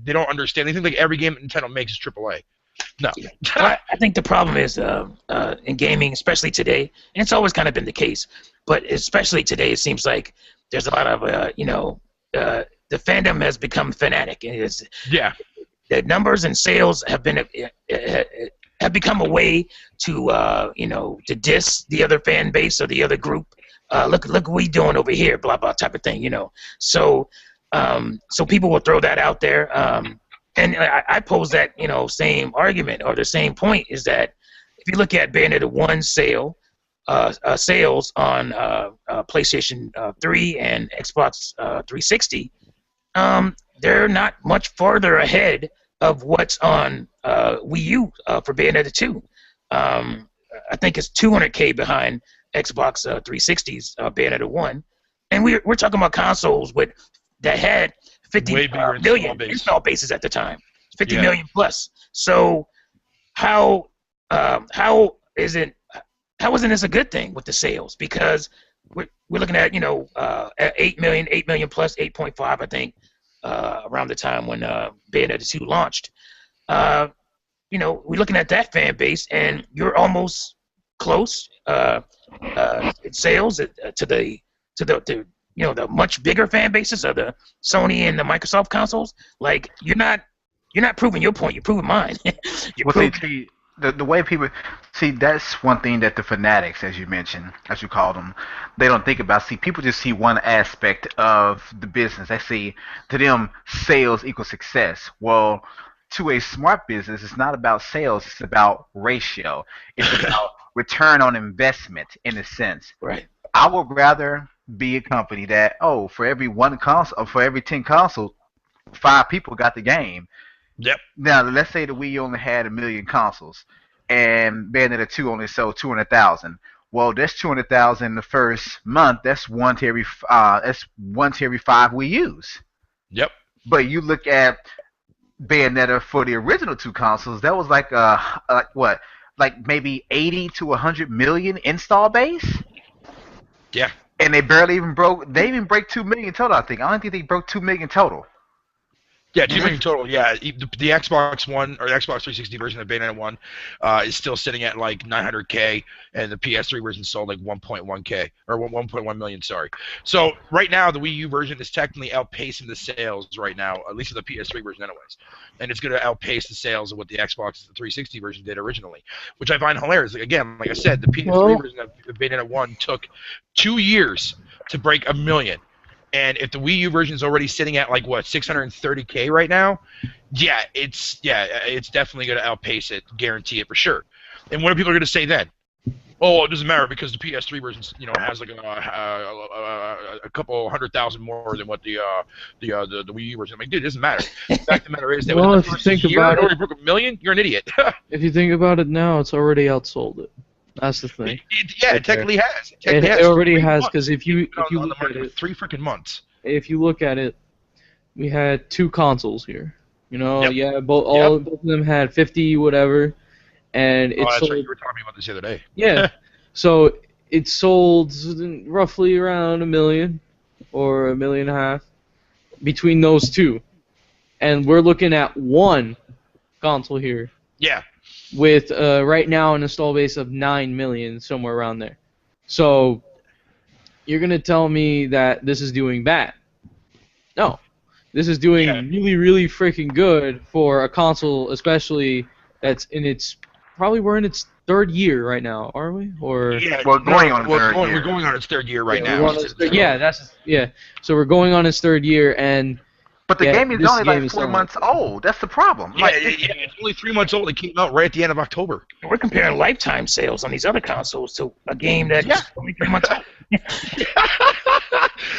[SPEAKER 5] they don't understand. They think like every game that Nintendo makes is AAA. No.
[SPEAKER 3] I think the problem is in gaming, especially today, and it's always kind of been the case, but especially today, it seems like there's a lot of the fandom has become fanatic, and the numbers and sales have become a way to to diss the other fan base or the other group. Look what we doing over here, blah blah type of thing, So people will throw that out there. And I pose that, same argument, or the same point, is that if you look at Bayonetta 1 sale sales on PlayStation 3 and Xbox 360, they're not much further ahead of what's on Wii U for Bayonetta 2. I think it's 200K behind Xbox 360's Bayonetta 1. And we're talking about consoles that had 50 million install bases at the time, 50 million plus. So how isn't this a good thing with the sales? Because we're looking at at 8 million plus 8.5, I think, around the time when Bayonetta 2 launched. We're looking at that fan base, and you're almost close in sales to the much bigger fan bases of the Sony and the Microsoft consoles. Like you're not proving your point, you're proving mine.
[SPEAKER 2] The way people see, that's one thing that the fanatics, as you mentioned, as you call them, they don't think about. See, people just see one aspect of the business. They see, to them, sales equals success. Well, to a smart business, it's not about sales, it's about ratio. It's about return on investment, in a sense.
[SPEAKER 3] Right.
[SPEAKER 2] I would rather be a company that, for every one console, or for every 10 consoles, 5 people got the game.
[SPEAKER 5] Yep.
[SPEAKER 2] Now, let's say that we only had 1 million consoles, and Bayonetta 2 only sold 200,000. Well, that's 200,000 in the first month. That's one to every 5 we use.
[SPEAKER 5] Yep.
[SPEAKER 2] But you look at Bayonetta for the original 2 consoles, that was like maybe 80 to 100 million install base.
[SPEAKER 5] Yeah.
[SPEAKER 2] And they barely even broke. They even break 2 million total. I don't think they broke 2 million total.
[SPEAKER 5] Yeah, 2 million total. Yeah, the Xbox One or the Xbox 360 version of Bayonetta 1 is still sitting at like 900K, and the PS3 version sold like 1.1K or 1.1 million. Sorry. So right now, the Wii U version is technically outpacing the sales right now, at least of the PS3 version, anyways, and it's going to outpace the sales of what the Xbox 360 version did originally, which I find hilarious. Again, like I said, the PS3 version of Bayonetta 1 took 2 years to break 1 million. And if the Wii U version is already sitting at like 630K right now, it's definitely going to outpace it, guarantee it for sure. And what are people going to say then? Oh, it doesn't matter because the PS3 version, has like a couple 100,000 more than what the Wii U version. I'm like, dude, it doesn't matter. The fact of the matter is that
[SPEAKER 1] well,
[SPEAKER 5] within
[SPEAKER 1] if
[SPEAKER 5] the
[SPEAKER 1] you
[SPEAKER 5] first
[SPEAKER 1] think
[SPEAKER 5] year,
[SPEAKER 1] about
[SPEAKER 5] it already broke 1 million. You're an idiot.
[SPEAKER 1] If you think about it now, it's already outsold it. That's the thing.
[SPEAKER 5] It technically has.
[SPEAKER 1] It already has, because if you look at it,
[SPEAKER 5] 3 freaking months.
[SPEAKER 1] If you look at it, we had 2 consoles here.
[SPEAKER 5] Yep.
[SPEAKER 1] Both of them had 50 whatever, and it
[SPEAKER 5] that's
[SPEAKER 1] sold.
[SPEAKER 5] right. You were talking about this the other day.
[SPEAKER 1] Yeah, so it sold roughly around 1 million or 1.5 million between those 2, and we're looking at 1 console here.
[SPEAKER 5] Yeah.
[SPEAKER 1] With right now an install base of 9 million, somewhere around there. So you're gonna tell me that this is doing bad? No, this is doing really, really freaking good for a console, especially that's in its we're in its 3rd year right now, are we? Or
[SPEAKER 2] we're going on
[SPEAKER 5] its 3rd year right now.
[SPEAKER 1] So we're going on its 3rd year, and
[SPEAKER 2] but the game is only like 4 months old. That's the problem.
[SPEAKER 5] It's only 3 months old. It came out right at the end of October.
[SPEAKER 3] We're comparing lifetime sales on these other consoles to a game that's only 3 months old.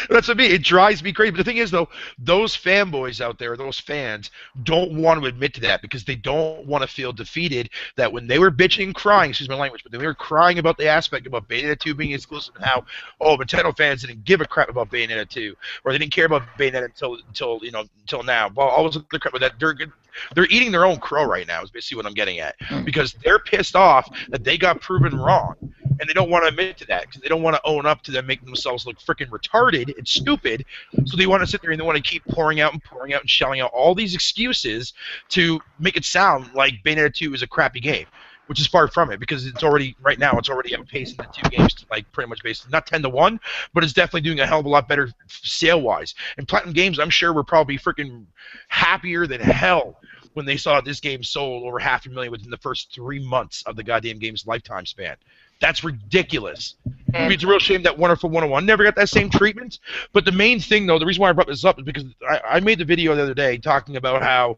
[SPEAKER 5] That's what I mean. It drives me crazy. But the thing is, though, those fanboys out there, those fans, don't want to admit to that because they don't want to feel defeated that when they were bitching and crying, excuse my language, but they were crying about the aspect about Bayonetta 2 being exclusive and how, Nintendo fans didn't give a crap about Bayonetta 2, or they didn't care about Bayonetta until now. Well, all this other crap with that, they're eating their own crow right now is basically what I'm getting at, because they're pissed off that they got proven wrong. And they don't want to admit to that because they don't want to own up to them making themselves look freaking retarded and stupid. So they want to sit there and they want to keep pouring out and shelling out all these excuses to make it sound like Bayonetta 2 is a crappy game, which is far from it because it's already outpacing the 2 games to like pretty much basically not 10-1, but it's definitely doing a hell of a lot better sale-wise. And Platinum Games, I'm sure, were probably freaking happier than hell when they saw this game sold over 500,000 within the first 3 months of the goddamn game's lifetime span. That's ridiculous. I mean, it's a real shame that Wonderful 101 never got that same treatment. But the main thing, though, the reason why I brought this up is because I made the video the other day talking about how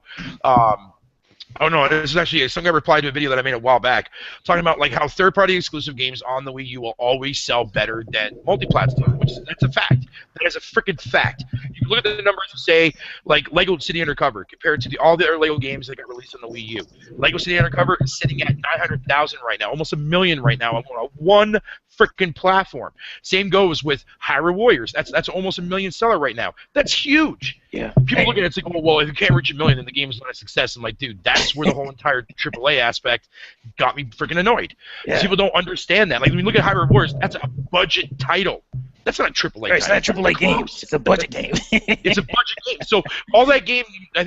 [SPEAKER 5] Oh no, this is actually some guy replied to a video that I made a while back, talking about like how third-party exclusive games on the Wii U will always sell better than multi-platform, that's a fact. That is a freaking fact. You can look at the numbers and say like Lego City Undercover compared to all the other Lego games that got released on the Wii U. Lego City Undercover is sitting at 900,000 right now, almost 1 million right now on one freaking platform. Same goes with Hyrule Warriors. That's almost 1 million seller right now. That's huge.
[SPEAKER 3] Yeah.
[SPEAKER 5] People look at it and think, well, if you can't reach 1 million, then the game is not a success. I'm like, dude, that's where the whole entire AAA aspect got me freaking annoyed.
[SPEAKER 3] Yeah.
[SPEAKER 5] People don't understand that. Like, when you look at Hyrule Warriors, that's a budget title. That's not a AAA
[SPEAKER 3] Right, it's not a
[SPEAKER 5] title.
[SPEAKER 3] AAA game. It's a budget game.
[SPEAKER 5] It's a budget game. So all that game, I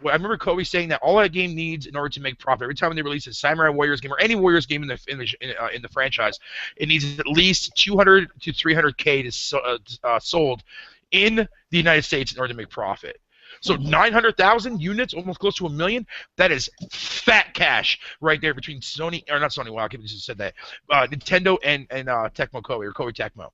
[SPEAKER 5] remember Kobe saying that all that game needs in order to make profit. Every time they release a Samurai Warriors game or any Warriors game in the franchise, it needs at least 200 to 300K to sold in the United States in order to make profit. So 900,000 units, almost close to 1 million. That is fat cash right there between Sony, or not Sony. Wow, I just said that. Nintendo and Tecmo Koei, or Koei Tecmo.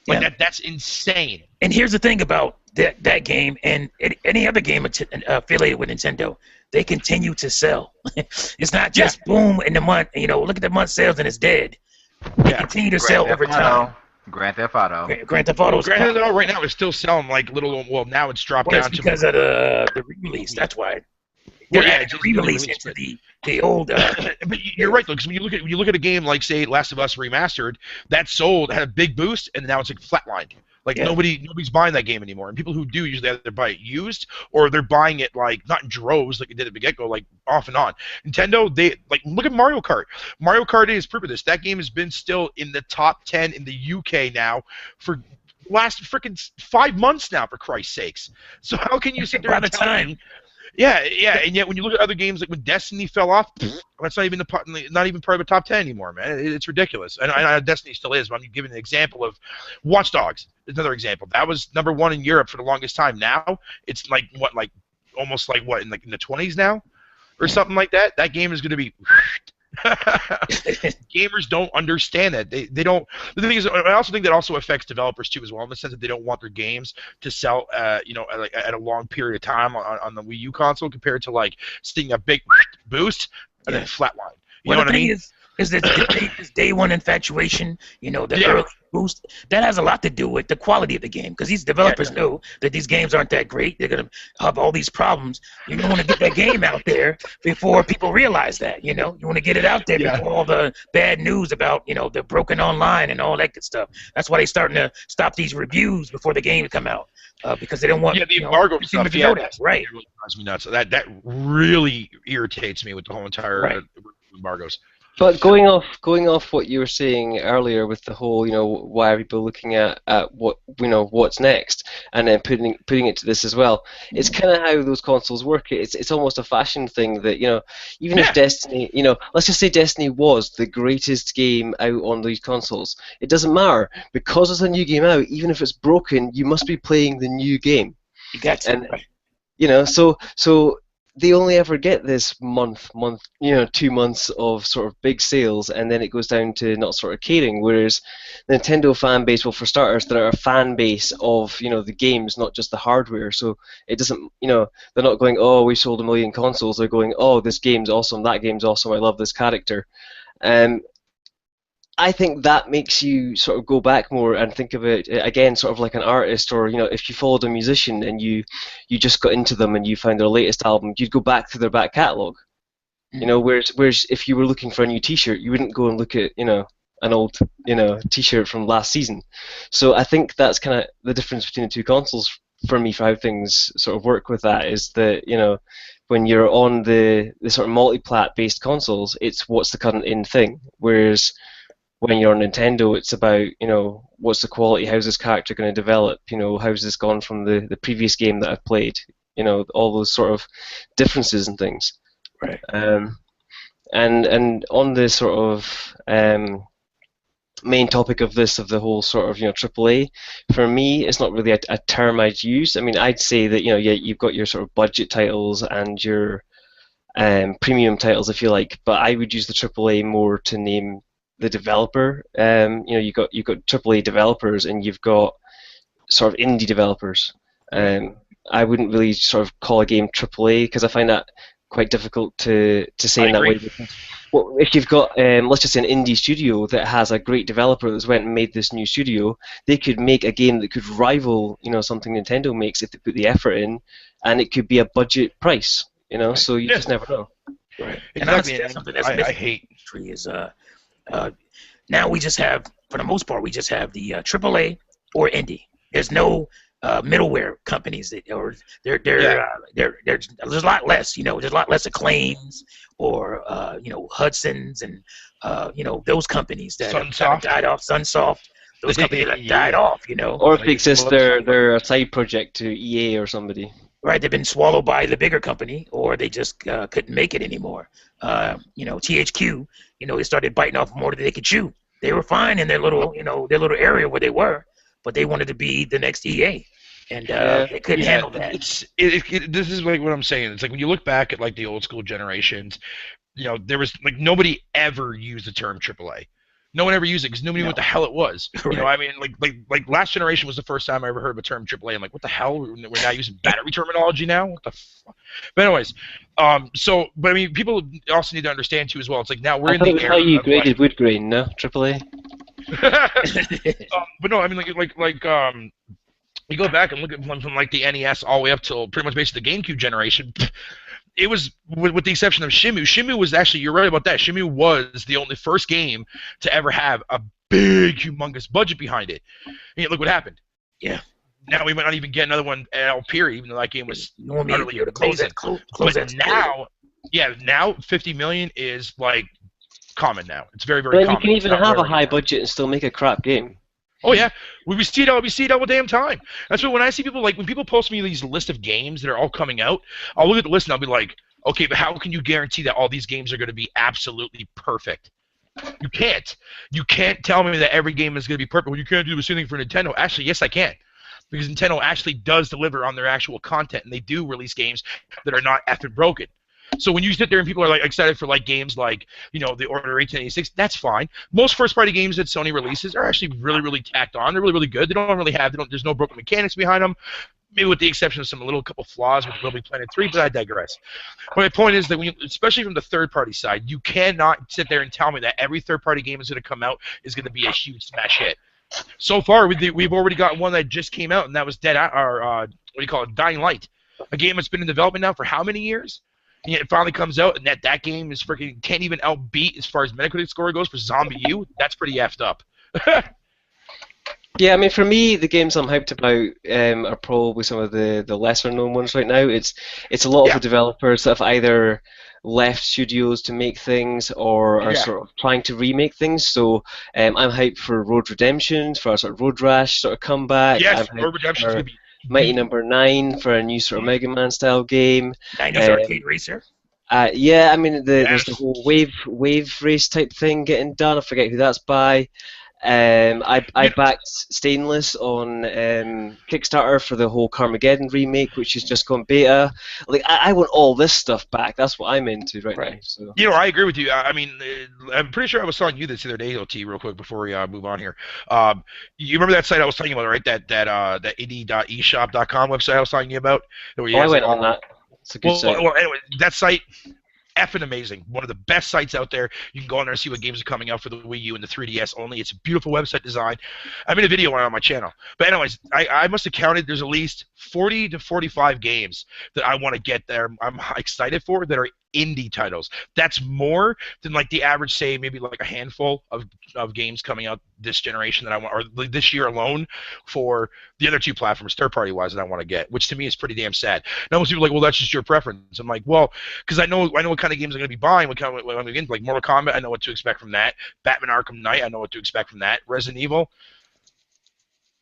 [SPEAKER 5] Like that's insane.
[SPEAKER 3] And here's the thing about that game and any other game affiliated with Nintendo, they continue to sell. It's not just boom in the month. Look at the month sales and it's dead. They continue to sell over time.
[SPEAKER 2] Grand Theft Auto.
[SPEAKER 3] Grand Theft Auto
[SPEAKER 5] right now is still selling like little. Well, now it's dropped down
[SPEAKER 3] because of the re-release. That's why. They're adding re-release into the old.
[SPEAKER 5] But you're right though, because when you look at a game like say Last of Us Remastered, that sold had a big boost, and now it's like flatlined. Like nobody's buying that game anymore, and people who do usually either buy it used or they're buying it like not in droves like it did at the get-go, like off and on. Nintendo, they like look at Mario Kart. Mario Kart is proof of this. That game has been still in the top 10 in the UK now for last freaking 5 months now, for Christ's sakes. So how can you sit there and tell me? Yeah, and yet when you look at other games, like when Destiny fell off, that's not even part of the top 10 anymore, man. It's ridiculous. And Destiny still is, but I'm giving an example of Watch Dogs. Is another example. That was number 1 in Europe for the longest time. Now it's like almost like in the 20s now, or something like that. That game is going to be. Gamers don't understand that. They don't. The thing is, I also think that also affects developers too, as well, in the sense that they don't want their games to sell, at a long period of time on the Wii U console, compared to like seeing a big boost and then flatline. You know what I mean?
[SPEAKER 3] Is that this day one infatuation, the early boost, that has a lot to do with the quality of the game, because these developers know that these games aren't that great. They're going to have all these problems. You don't want to get that game out there before people realize that, You want to get it out there before all the bad news about, the broken online and all that good stuff. That's why they're starting to stop these reviews before the game come out, because they don't want
[SPEAKER 5] the embargo stuff.
[SPEAKER 3] To know that. Right.
[SPEAKER 5] It really drives me nuts. That really irritates me with the whole entire embargoes.
[SPEAKER 4] But going off what you were saying earlier with the whole, why are people looking at what, what's next, and then putting it to this as well. It's kind of how those consoles work. It's almost a fashion thing that, even if Destiny, let's just say Destiny was the greatest game out on these consoles, it doesn't matter, because there's a new game out. Even if it's broken, you must be playing the new game.
[SPEAKER 3] You got to.
[SPEAKER 4] And, so. They only ever get this month, 2 months of sort of big sales, and then it goes down to not sort of caring. Whereas the Nintendo fan base, well, for starters, they're a fan base of the games, not just the hardware. So it doesn't, they're not going, oh, we sold 1 million consoles. They're going, oh, this game's awesome, that game's awesome, I love this character. I think that makes you sort of go back more and think of it again, sort of like an artist, or if you followed a musician and you just got into them and you found their latest album, you'd go back to their back catalogue. Whereas if you were looking for a new T-shirt, you wouldn't go and look at an old T-shirt from last season. So I think that's kind of the difference between the two consoles for me, for how things sort of work with that, is that when you're on the sort of multi-plat based consoles, it's what's the current in thing, whereas when you're on Nintendo, it's about, what's the quality, how's this character going to develop, how's this gone from the previous game that I've played, all those sort of differences and things.
[SPEAKER 3] Right.
[SPEAKER 4] And on the sort of main topic of this, of the whole sort of, AAA, for me, it's not really a term I'd use. I mean, I'd say that, you've got your sort of budget titles and your premium titles, if you like, but I would use the AAA more to name the developer. You've got AAA developers, and you've got sort of indie developers. I wouldn't really sort of call a game AAA, because I find that quite difficult to say
[SPEAKER 5] I
[SPEAKER 4] in that way.
[SPEAKER 5] agree.
[SPEAKER 4] Because, well, if you've got, let's just say, an indie studio that has a great developer that's went and made this new studio, they could make a game that could rival, something Nintendo makes if they put the effort in, and it could be a budget price, So you just never know.
[SPEAKER 3] Right. And
[SPEAKER 5] Exactly.
[SPEAKER 3] honestly, that's something that's
[SPEAKER 5] I
[SPEAKER 3] missing
[SPEAKER 5] hate.
[SPEAKER 3] in the industry is now we just have, for the most part, we just have the AAA or indie. There's no middleware companies that, or there's a lot less. There's a lot less Acclaims or Hudsons and those companies that have kind of died off. Sunsoft, those companies that died off.
[SPEAKER 4] Or if they exist, they're a side project to EA or somebody.
[SPEAKER 3] Right, they've been swallowed by the bigger company, or they just couldn't make it anymore. THQ, they started biting off more than they could chew. They were fine in their little area where they were, but they wanted to be the next EA, and they couldn't handle that.
[SPEAKER 5] This is like what I'm saying. It's like when you look back at like the old school generations, there was like nobody ever used the term AAA. No one ever used it because nobody knew what the hell it was.
[SPEAKER 3] Right.
[SPEAKER 5] I mean, like last generation was the first time I ever heard of a term AAA. I'm like, what the hell? We're now using battery terminology now. What the fuck? But anyways, but I mean, people also need to understand too as well. It's like now we're in the era.
[SPEAKER 4] How you graded wood grain, no? AAA.
[SPEAKER 5] But no, I mean, you go back and look at from like the NES all the way up till pretty much basically the GameCube generation. It was, with the exception of Shenmue. Shenmue was actually, you're right about that. Shenmue was the only first game to ever have a big, humongous budget behind it. And yet, look what happened.
[SPEAKER 3] Yeah.
[SPEAKER 5] Now we might not even get another one at all, period, even though that game was utterly
[SPEAKER 3] close
[SPEAKER 5] amazing.
[SPEAKER 3] that
[SPEAKER 5] now, now $50 million is like common now. It's very, very common.
[SPEAKER 4] You can even have a high budget and still make a crap game.
[SPEAKER 5] Oh yeah, we see it all the damn time. That's why when I see people when people post me these list of games that are all coming out, I'll look at the list and I'll be like, okay, but how can you guarantee that all these games are going to be absolutely perfect? You can't. You can't tell me that every game is going to be perfect. Well, you can't do the same thing for Nintendo. Actually, yes, I can. Because Nintendo actually does deliver on their actual content, and they do release games that are not effing broken. So when you sit there and people are like excited for like games like the Order 1886, that's fine. Most first-party games that Sony releases are actually really, really tacked on. They're really, really good. There's no broken mechanics behind them. Maybe with the exception of some couple flaws with Little Big Planet 3, but I digress. But my point is that especially from the third-party side, you cannot sit there and tell me that every third-party game is going to come out is going to be a huge smash hit. So far, we've already got one that just came out, and that was Dying Light, a game that's been in development now for how many years? And yet it finally comes out, and that game is freaking can't even outbeat as far as Metacritic score goes for Zombie U. That's pretty effed up.
[SPEAKER 4] Yeah, I mean, for me, the games I'm hyped about are probably some of the lesser-known ones right now. It's a lot of the developers that have either left studios to make things or are sort of trying to remake things. So I'm hyped for Road Redemption, for a sort of Road Rash sort of comeback.
[SPEAKER 5] Yes, Road Redemption is going to be
[SPEAKER 4] Mighty Number 9 for a new sort of Mega Man style game.
[SPEAKER 3] Dino's Arcade Racer.
[SPEAKER 4] Yeah, I mean, there's the whole wave race type thing getting done. I forget who that's by. I backed Stainless on Kickstarter for the whole Carmageddon remake, which has just gone beta. Like, I want all this stuff back. That's what I'm into right now. So.
[SPEAKER 5] I agree with you. I mean, I'm pretty sure I was telling you this the other day, OT, real quick before we move on here. You remember that site I was telling you about, right? That indie.eshop.com website I was telling you about?
[SPEAKER 4] I went on that. It's a good site.
[SPEAKER 5] Well, anyway, that site, effing amazing. One of the best sites out there. You can go on there and see what games are coming out for the Wii U and the 3DS only. It's a beautiful website design. I made a video on my channel. But anyways, I must have counted there's at least 40 to 45 games that I want to get there. I'm excited for that are indie titles. That's more than like the average, say, maybe like a handful of games coming out this generation that I want, or like this year alone for the other two platforms, third-party wise, that I want to get, which to me is pretty damn sad. Now most people are like, well, that's just your preference. I'm like, well, because I know what kind of games I'm going to be buying. What I'm going to get, like Mortal Kombat, I know what to expect from that. Batman Arkham Knight, I know what to expect from that. Resident Evil.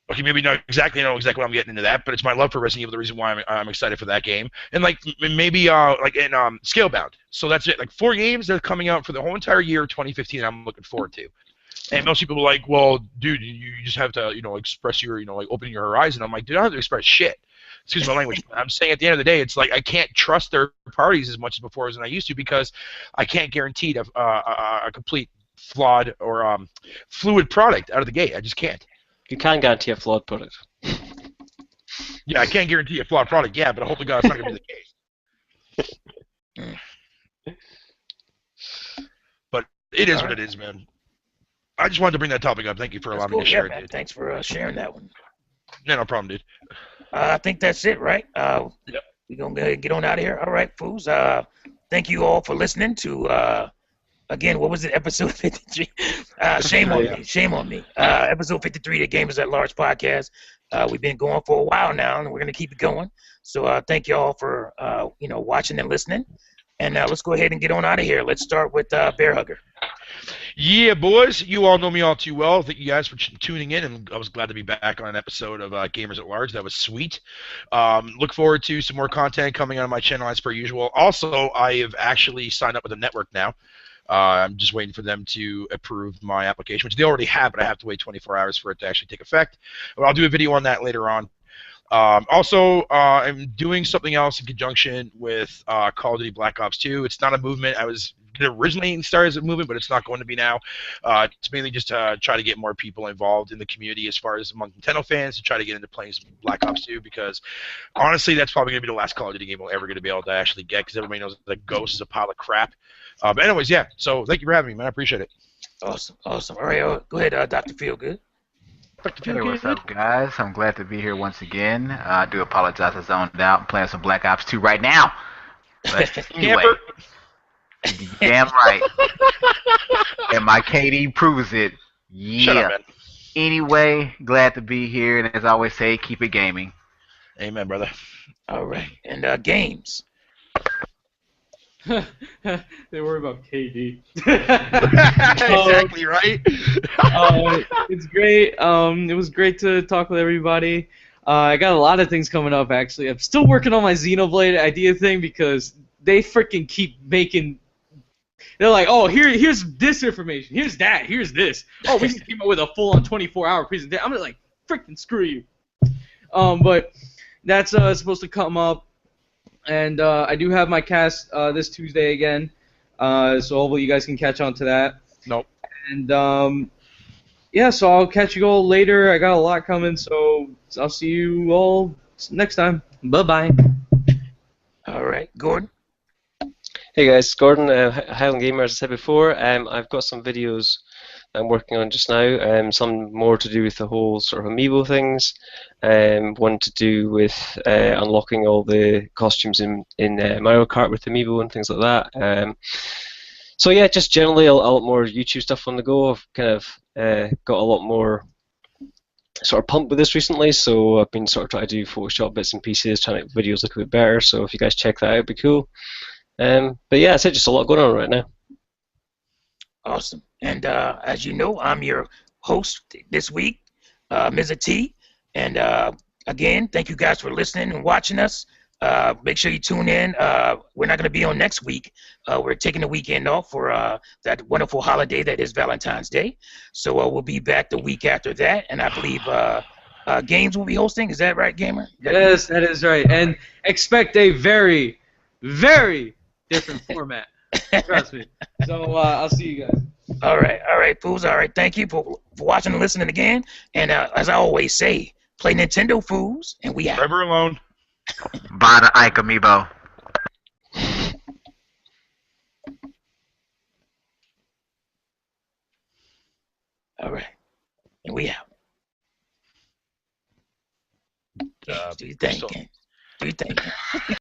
[SPEAKER 5] Okay, maybe not exactly know exactly what I'm getting into that, but it's my love for Resident Evil the reason why I'm excited for that game. And like maybe like in Scalebound. So that's it. Like 4 games that are coming out for the whole entire year of 2015 I'm looking forward to. And most people are like, well, dude, you just have to, express your, like open your horizon. I'm like, dude, I don't have to express shit. Excuse my language. I'm saying at the end of the day, it's like I can't trust third parties as much as before as I used to because I can't guarantee a complete flawed or fluid product out of the gate. I just can't.
[SPEAKER 4] You can guarantee a flawed product.
[SPEAKER 5] Yeah, I can't guarantee a flawed product. Yeah, but I hope to God it's not going to be the case. But it is
[SPEAKER 3] All
[SPEAKER 5] what
[SPEAKER 3] right.
[SPEAKER 5] it is, man. I just wanted to bring that topic up. Thank you for
[SPEAKER 3] That's
[SPEAKER 5] allowing
[SPEAKER 3] cool.
[SPEAKER 5] me to
[SPEAKER 3] Yeah,
[SPEAKER 5] share it,
[SPEAKER 3] man.
[SPEAKER 5] dude.
[SPEAKER 3] Thanks for sharing that one.
[SPEAKER 5] Yeah, no problem, dude.
[SPEAKER 3] I think that's it, right?
[SPEAKER 5] Yep.
[SPEAKER 3] We're going to get on out of here. All right, fools. Thank you all for listening to, again, what was it, episode 53? Shame on me. Shame on me. Episode 53, the Gamers at Large podcast. We've been going for a while now, and we're going to keep it going. So thank you all for, watching and listening. And let's go ahead and get on out of here. Let's start with Bear Hugger.
[SPEAKER 5] Yeah, boys, you all know me all too well. Thank you guys for tuning in, and I was glad to be back on an episode of Gamers at Large. That was sweet. Look forward to some more content coming out of my channel as per usual. Also, I have actually signed up with a network now. I'm just waiting for them to approve my application, which they already have, but I have to wait 24 hours for it to actually take effect. But I'll do a video on that later on. Also, I'm doing something else in conjunction with Call of Duty Black Ops 2. It's not a movement. I was originally started as a movement, but it's not going to be now. It's mainly just to try to get more people involved in the community as far as among Nintendo fans to try to get into playing some Black Ops 2 because honestly, that's probably going to be the last Call of Duty game we're ever going to be able to actually get because everybody knows that Ghost is a pile of crap. But anyways, yeah. So thank you for having me, man. I appreciate it.
[SPEAKER 3] Awesome. All right, go ahead, Dr. Feelgood.
[SPEAKER 2] Hey, what's up, guys? I'm glad to be here once again. I do apologize I zoned out. I'm playing some Black Ops 2 right now. But anyway, you're damn right. And my KD proves it.
[SPEAKER 5] Shut up,
[SPEAKER 2] Yeah.
[SPEAKER 5] man.
[SPEAKER 2] Anyway, glad to be here. And as I always say, keep it gaming.
[SPEAKER 5] Amen, brother.
[SPEAKER 3] All right. And games.
[SPEAKER 1] They worry about KD.
[SPEAKER 5] Exactly right.
[SPEAKER 1] It's great. It was great to talk with everybody. I got a lot of things coming up, actually. I'm still working on my Xenoblade idea thing because they freaking keep making... They're like, oh, here's this information. Here's that. Here's this. Oh, we just came up with a full-on 24-hour presentation. I'm like, freaking screw you. But that's supposed to come up. And I do have my cast this Tuesday again, so hopefully you guys can catch on to that.
[SPEAKER 5] Nope.
[SPEAKER 1] And yeah, so I'll catch you all later. I got a lot coming, so I'll see you all next time. Bye-bye.
[SPEAKER 3] All right, Gordon.
[SPEAKER 4] Hey guys, Gordon, Highland Gamer, as I said before. I've got some videos I'm working on just now, some more to do with the whole sort of amiibo things, one to do with unlocking all the costumes in Mario Kart with amiibo and things like that. So yeah, just generally a lot more YouTube stuff on the go. I've kind of got a lot more sort of pumped with this recently, so I've been sort of trying to do Photoshop bits and pieces, trying to make videos look a bit better, so if you guys check that out, it'd be cool. But yeah, that's it, just a lot going on right now.
[SPEAKER 3] Awesome. And as you know, I'm your host this week, Mr. T. And again, thank you guys for listening and watching us. Make sure you tune in. We're not going to be on next week. We're taking the weekend off for that wonderful holiday that is Valentine's Day. So we'll be back the week after that. And I believe Games will be hosting. Is that right, Gamer?
[SPEAKER 1] Yes, that is right. And expect a very, very different format. Trust me. So I'll see you guys.
[SPEAKER 3] All right, fools. All right, thank you for watching and listening again. And as I always say, play Nintendo, fools, and we out.
[SPEAKER 5] Forever alone.
[SPEAKER 2] Buy the Ike amiibo.
[SPEAKER 3] All right, and we out. Do your thing,
[SPEAKER 5] so-
[SPEAKER 3] Ken. Do your thing.